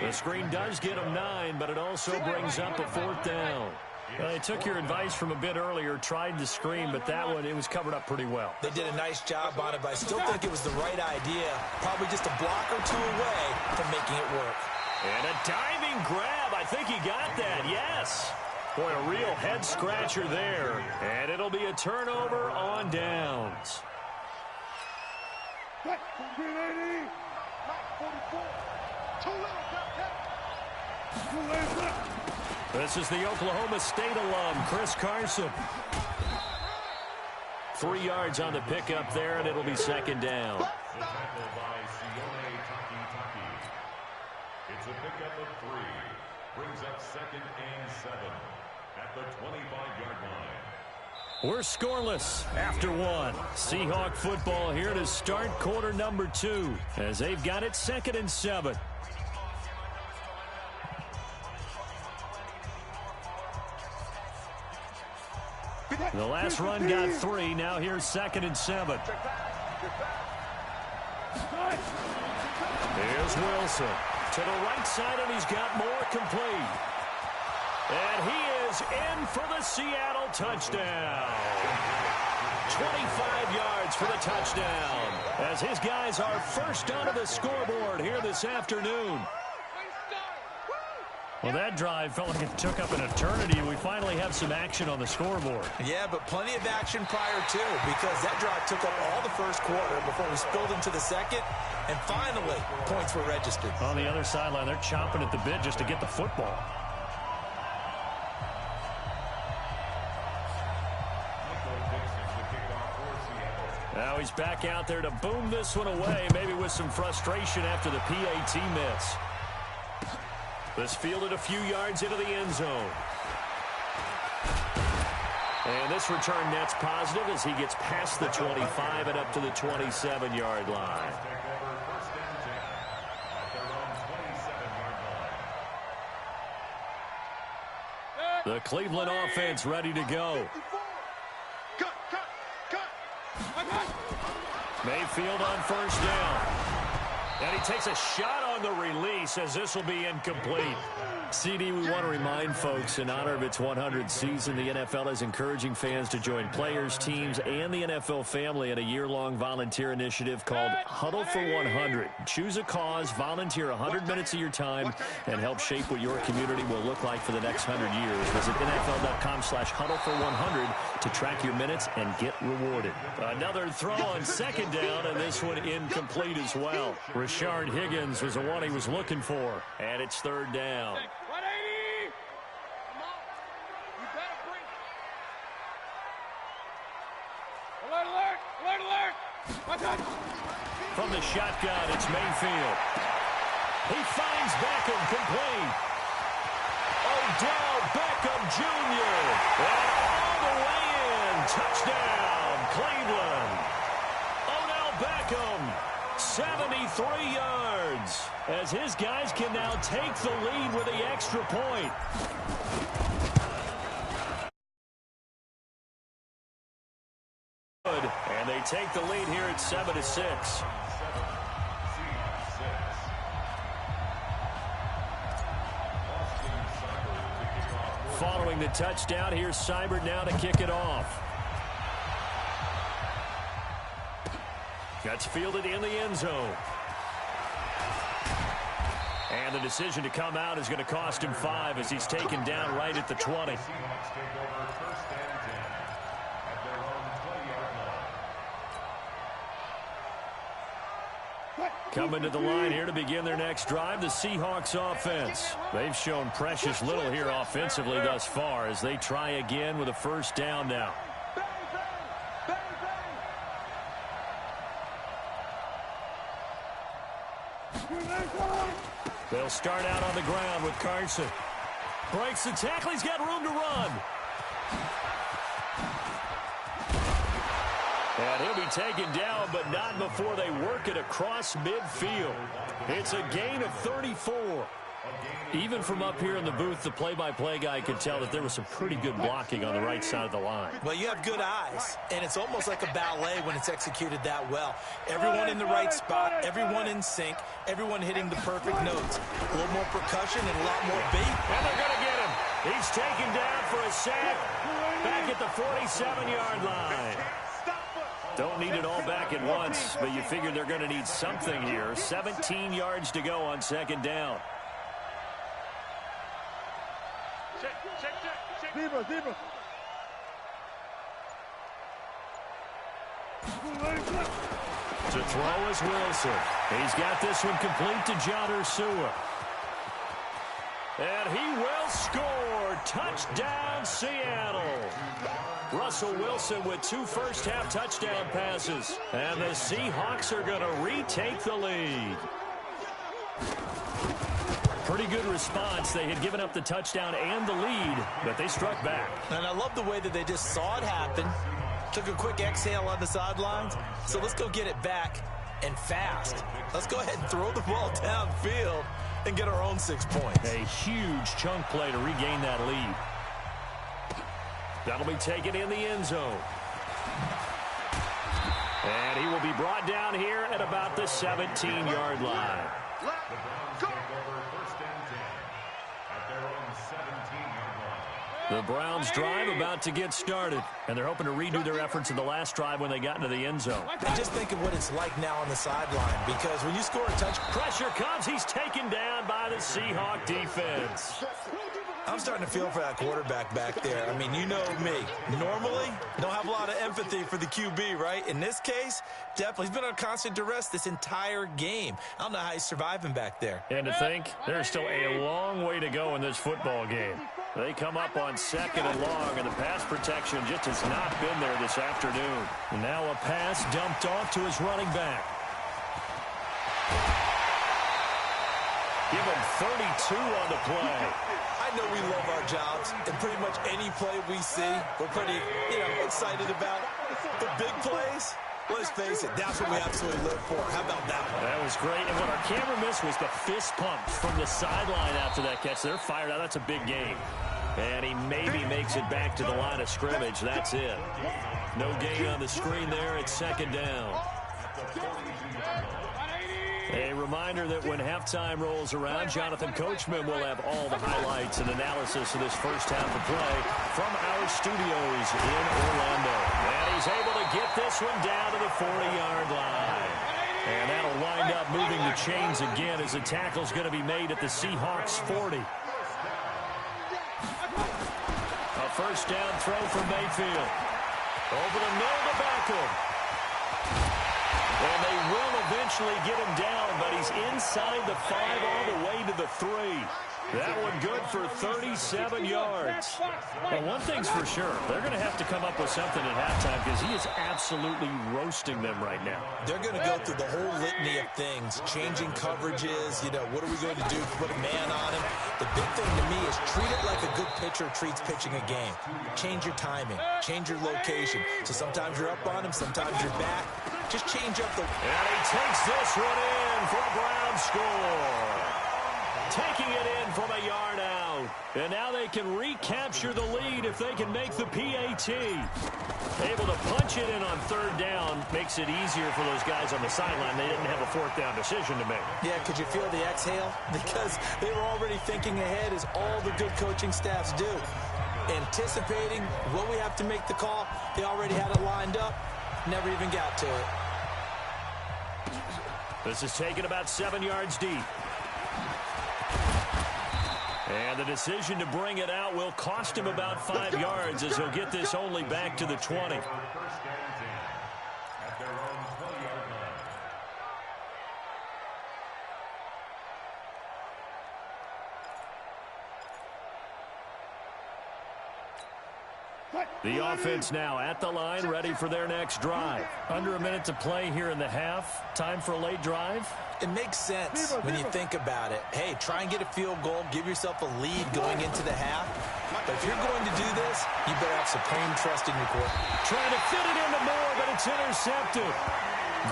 The screen does get him 9, but it also brings up a 4th down. They took your advice from a bit earlier, tried to screen, but that one, it was covered up pretty well. They did a nice job on it, but I still think it was the right idea. Probably just a block or 2 away from making it work. And a diving grab. I think he got that, yes. Boy, a real head-scratcher there. And it'll be a turnover on downs. This is the Oklahoma State alum, Chris Carson. 3 yards on the pickup there, and it'll be 2nd down. It's a pickup of 3. Brings up 2nd and 7 at the 25-yard line. We're scoreless after 1. Seahawk football here to start quarter number 2 as they've got it 2nd and 7. The last run got 3. Now here's 2nd and 7. Here's Wilson to the right side, and he's got more complete. And he is in for the Seattle touchdown. 25 yards for the touchdown, as his guys are first onto the scoreboard here this afternoon. Well, that drive felt like it took up an eternity, and we finally have some action on the scoreboard. Yeah, but plenty of action prior to, because that drive took up all the first quarter before we spilled into the second, and finally, points were registered. On the other sideline, they're chomping at the bit just to get the football. Now he's back out there to boom this one away, maybe with some frustration after the PAT miss. This fielded a few yards into the end zone. And this return net's positive as he gets past the 25 and up to the 27-yard line. The Cleveland offense ready to go. Mayfield on first down. And he takes a shot on the release as this will be incomplete. CD, we want to remind folks, in honor of its 100th season, the NFL is encouraging fans to join players, teams, and the NFL family in a year-long volunteer initiative called Huddle for 100. Choose a cause, volunteer 100 minutes of your time, and help shape what your community will look like for the next 100 years. Visit NFL.com/huddle for 100 to track your minutes and get rewarded. Another throw on second down, and this one incomplete as well. Rashard Higgins was the one he was looking for, and it's third down. 180! Come on. You better bring it. Alert, alert! Alert, alert! Watch out! From the shotgun, it's Mayfield. He finds Beckham complete. Odell Beckham Jr. And all the way in. Touchdown, Cleveland. Odell Beckham, 73 yards. As his guys can now take the lead with the extra point. And they take the lead here at 7-6. Following the touchdown, here's Seibert now to kick it off. That's fielded in the end zone. And the decision to come out is going to cost him 5 as he's taken down right at the 20. Coming to the line here to begin their next drive, the Seahawks offense. They've shown precious little here offensively thus far as they try again with a first down now. They'll start out on the ground with Carson. Breaks the tackle. He's got room to run. And he'll be taken down, but not before they work it across midfield. It's a gain of 34. Even from up here in the booth, the play-by-play guy could tell that there was some pretty good blocking on the right side of the line. Well, you have good eyes, and it's almost like a ballet when it's executed that well. Everyone in the right spot, everyone in sync, everyone hitting the perfect notes. A little more percussion and a lot more beat. And they're going to get him. He's taken down for a sack back at the 47-yard line. Don't need it all back at once, but you figure they're going to need something here. 17 yards to go on second down. Zebra. To throw is Wilson. He's got this one complete to John Ursua. And he will score. Touchdown, Seattle. Russell Wilson with 2 first-half touchdown passes. And the Seahawks are going to retake the lead. Pretty good response. They had given up the touchdown and the lead, but they struck back. And I love the way that they just saw it happen, took a quick exhale on the sidelines. So let's go get it back and fast. Let's go ahead and throw the ball downfield and get our own 6 points. A huge chunk play to regain that lead. That'll be taken in the end zone. And he will be brought down here at about the 17-yard line. The Browns drive about to get started, and they're hoping to redo their efforts in the last drive when they got into the end zone. And just think of what it's like now on the sideline, because when you score a touchdown, pressure comes. He's taken down by the Seahawk defense. I'm starting to feel for that quarterback back there. I mean, you know me. Normally, don't have a lot of empathy for the QB, right? In this case, definitely. He's been on constant duress this entire game. I don't know how he's surviving back there. And to think, there's still a long way to go in this football game. They come up on 2nd and long, and the pass protection just has not been there this afternoon. And now a pass dumped off to his running back. Give him 32 on the play. I know we love our jobs, and pretty much any play we see, we're pretty, excited about. The big plays, let's face it, that's what we absolutely live for. How about that one? That was great, and what our camera missed was the fist pumps from the sideline after that catch. They're fired out. That's a big game. And he maybe makes it back to the line of scrimmage. That's it. No gain on the screen there. It's 2nd down. A reminder that when halftime rolls around, Jonathan Coachman will have all the highlights and analysis of this first half of play from our studios in Orlando. And he's able to get this one down to the 40-yard line. And that'll wind up moving the chains again as the tackle's going to be made at the Seahawks 40. A first down throw for Mayfield. Over the middle to Beckham. And they will eventually get him down, but he's inside the 5 all the way to the 3. That one good for 37 yards. Well, one thing's for sure. They're going to have to come up with something at halftime because he is absolutely roasting them right now. They're going to go through the whole litany of things, changing coverages, what are we going to do to put a man on him? The big thing to me is treat it like a good pitcher treats pitching a game. Change your timing, change your location. So sometimes you're up on him, sometimes you're back. Just change up the... And he takes this one in for a Brown score. Taking it in from a yard out. And now they can recapture the lead if they can make the PAT. Able to punch it in on 3rd down makes it easier for those guys on the sideline. They didn't have a 4th down decision to make. Yeah, could you feel the exhale? Because they were already thinking ahead, as all the good coaching staffs do. Anticipating what we have to make the call. They already had it lined up. Never even got to it. This is taken about 7 yards deep. And the decision to bring it out will cost him about 5 yards as he'll get this only back to the 20. The offense now at the line, ready for their next drive. Under a minute to play here in the half. Time for a late drive. It makes sense when you think about it. Hey, try and get a field goal, give yourself a lead going into the half. But if you're going to do this, you better have supreme trust in your quarterback. Trying to fit it into Moore, but it's intercepted.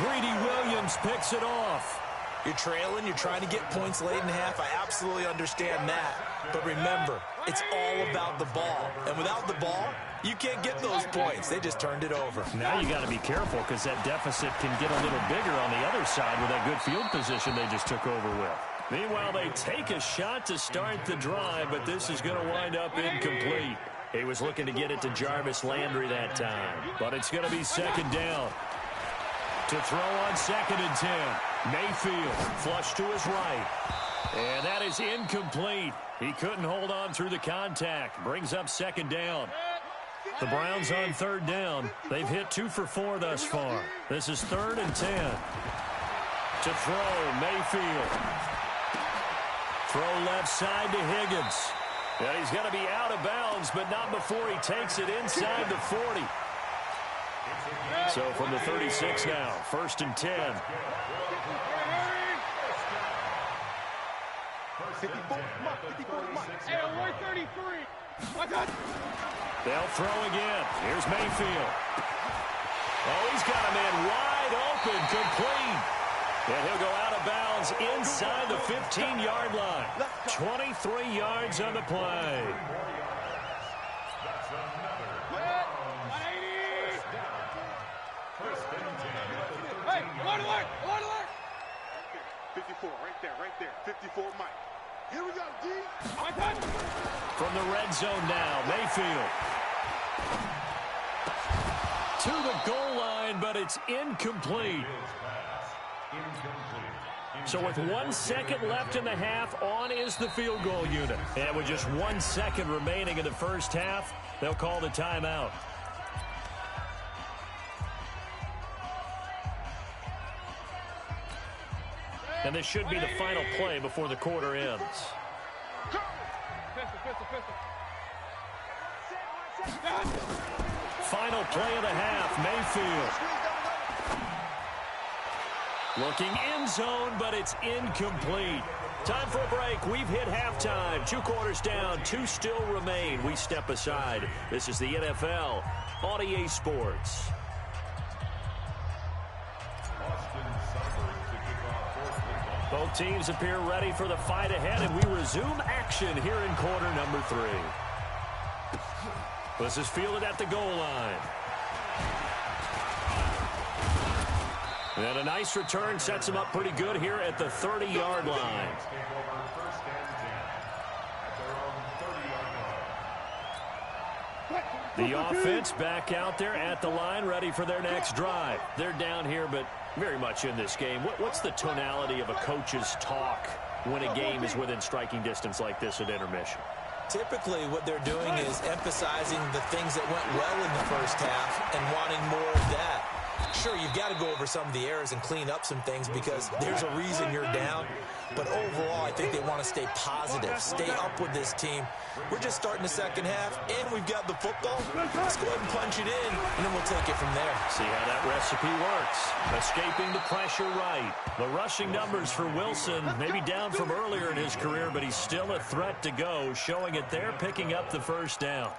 Greedy Williams picks it off. You're trailing, you're trying to get points late in half. I absolutely understand that. But remember, it's all about the ball. And without the ball, you can't get those points. They just turned it over. Now you got to be careful because that deficit can get a little bigger on the other side with that good field position they just took over with. Meanwhile, they take a shot to start the drive, but this is going to wind up incomplete. He was looking to get it to Jarvis Landry that time, but it's going to be 2nd down. To throw on 2nd and 10. Mayfield flush to his right. And that is incomplete. He couldn't hold on through the contact. Brings up 2nd down. The Browns on 3rd down. They've hit 2 for 4 thus far. This is 3rd and 10. To throw, Mayfield. Throw left side to Higgins. And he's going to be out of bounds, but not before he takes it inside the 40. So from the 36 now, 1st and 10. 133. They'll throw again. Here's Mayfield. Oh, he's got a man wide open, complete. And he'll go out of bounds inside the 15-yard line. 23 yards on the play. 54, right there. 54, Mike. Here we go, D. From the red zone now, Mayfield. To the goal line, but it's incomplete. So with 1 second left in the half, on is the field goal unit. And with just 1 second remaining in the first half, they'll call the timeout. And this should be the final play before the quarter ends. Final play of the half, Mayfield. Looking end zone, but it's incomplete. Time for a break. We've hit halftime. 2 quarters down, 2 still remain. We step aside. This is the NFL on EA Sports. Both teams appear ready for the fight ahead, and we resume action here in quarter number 3. This is fielded at the goal line. And a nice return sets him up pretty good here at the 30-yard line. The offense back out there at the line, ready for their next drive. They're down here, but very much in this game. What's the tonality of a coach's talk when a game is within striking distance like this at intermission? Typically, what they're doing is emphasizing the things that went well in the first half and wanting more of that. Sure, you've got to go over some of the errors and clean up some things because there's a reason you're down. But overall, I think they want to stay positive, stay up with this team. We're just starting the second half, and we've got the football. Let's go ahead and punch it in, and then we'll take it from there. See how that recipe works. Escaping the pressure right. The rushing numbers for Wilson, maybe down from earlier in his career, but he's still a threat to go, showing it there, picking up the first down.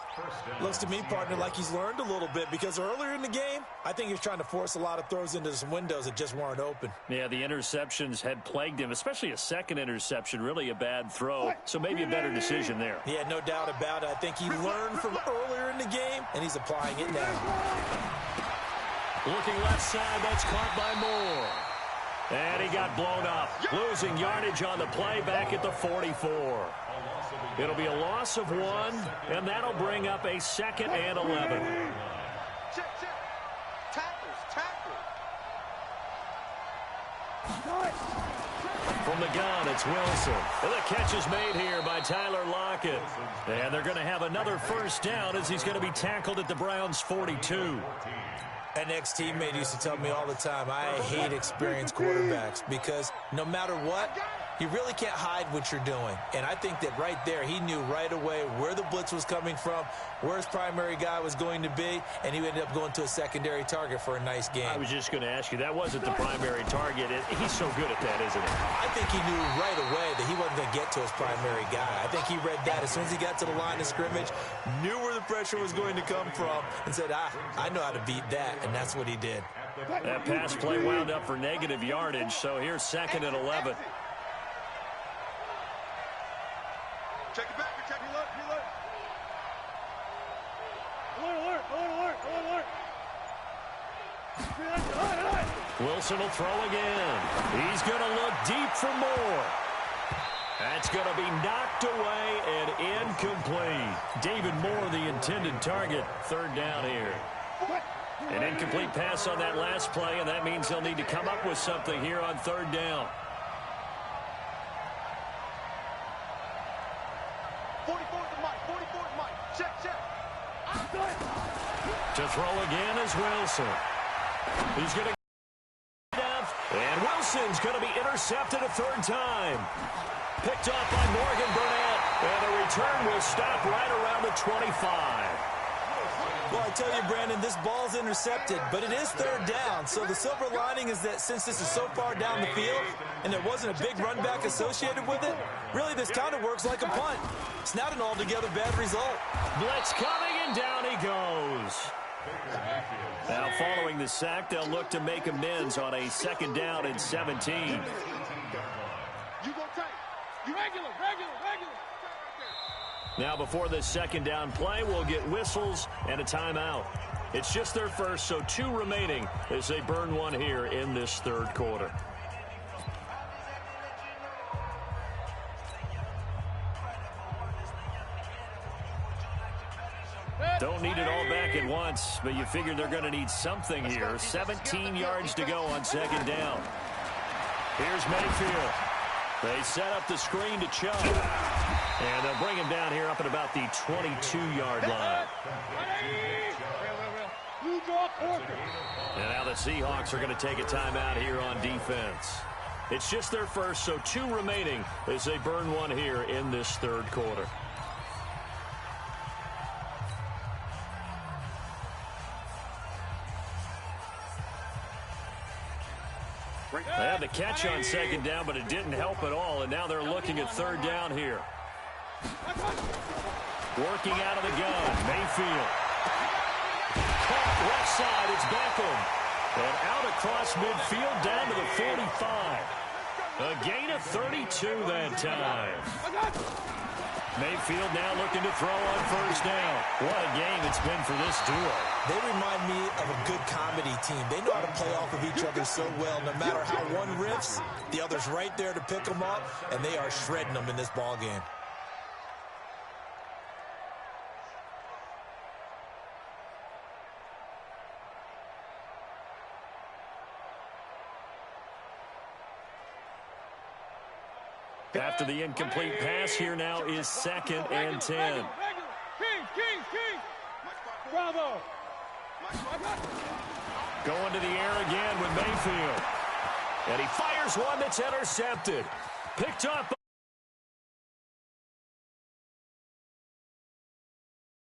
Looks to me, partner, like he's learned a little bit because earlier in the game, I think he was trying to force a lot of throws into some windows that just weren't open. Yeah, the interceptions had plagued him, especially a second interception, really a bad throw, so maybe a better decision there. Yeah, no doubt about it. I think he learned from earlier in the game, and he's applying it now. Looking left side, that's caught by Moore. And he got blown up, losing yardage on the play back at the 44. It'll be a loss of 1, and that'll bring up a 2nd and 11. Check. Tackles. From the gun, it's Wilson. And the catch is made here by Tyler Lockett. And they're going to have another first down as he's going to be tackled at the Browns' 42. An ex-teammate used to tell me all the time, I hate experienced quarterbacks because no matter what, you really can't hide what you're doing. And I think that right there, he knew right away where the blitz was coming from, where his primary guy was going to be, and he ended up going to a secondary target for a nice game. I was just going to ask you, that wasn't the primary target. He's so good at that, isn't he? I think he knew right away that he wasn't going to get to his primary guy. I think he read that as soon as he got to the line of scrimmage, knew where the pressure was going to come from, and said, I know how to beat that, and that's what he did. That pass play wound up for negative yardage, so here's 2nd and 11. Check it back. Check it. Alert. Wilson will throw again. He's going to look deep for Moore. That's going to be knocked away and incomplete. David Moore, the intended target, 3rd down here. An incomplete pass on that last play, and that means they'll need to come up with something here on 3rd down. 44th Mike. Check. To throw again is Wilson. He's going to get down, and Wilson's going to be intercepted a 3rd time. Picked off by Morgan Burnett, and the return will stop right around the 25. Well, I tell you, Brandon, this ball's intercepted, but it is 3rd down. So the silver lining is that since this is so far down the field and there wasn't a big run back associated with it, really this kind of works like a punt. It's not an altogether bad result. Blitz coming, and down he goes. Now, following the sack, they'll look to make amends on a 2nd down and 17. You go tight. You regular. Now, before this 2nd down play, we'll get whistles and a timeout. It's just their first, so 2 remaining as they burn one here in this 3rd quarter. once, but you figured they're going to need something here. 17 yards to go on second down. Here's Mayfield. They set up the screen to Chubb. And they'll bring him down here up at about the 22-yard line. And now the Seahawks are going to take a timeout here on defense. It's just their first, so 2 remaining as they burn one here in this third quarter. They had the catch on second down, but it didn't help at all, and now they're looking at third down here. Working out of the gun, Mayfield. Caught left side, it's Beckham. And out across midfield down to the 45. A gain of 32 that time. Mayfield now looking to throw on first down. What a game it's been for this duo. They remind me of a good comedy team. They know how to play off of each other so well. No matter how one riffs, the other's right there to pick them up, and they are shredding them in this ball game. After the incomplete pass, here now is 2nd and 10. King. Bravo. Going to the air again with Mayfield. And he fires one that's intercepted. Picked up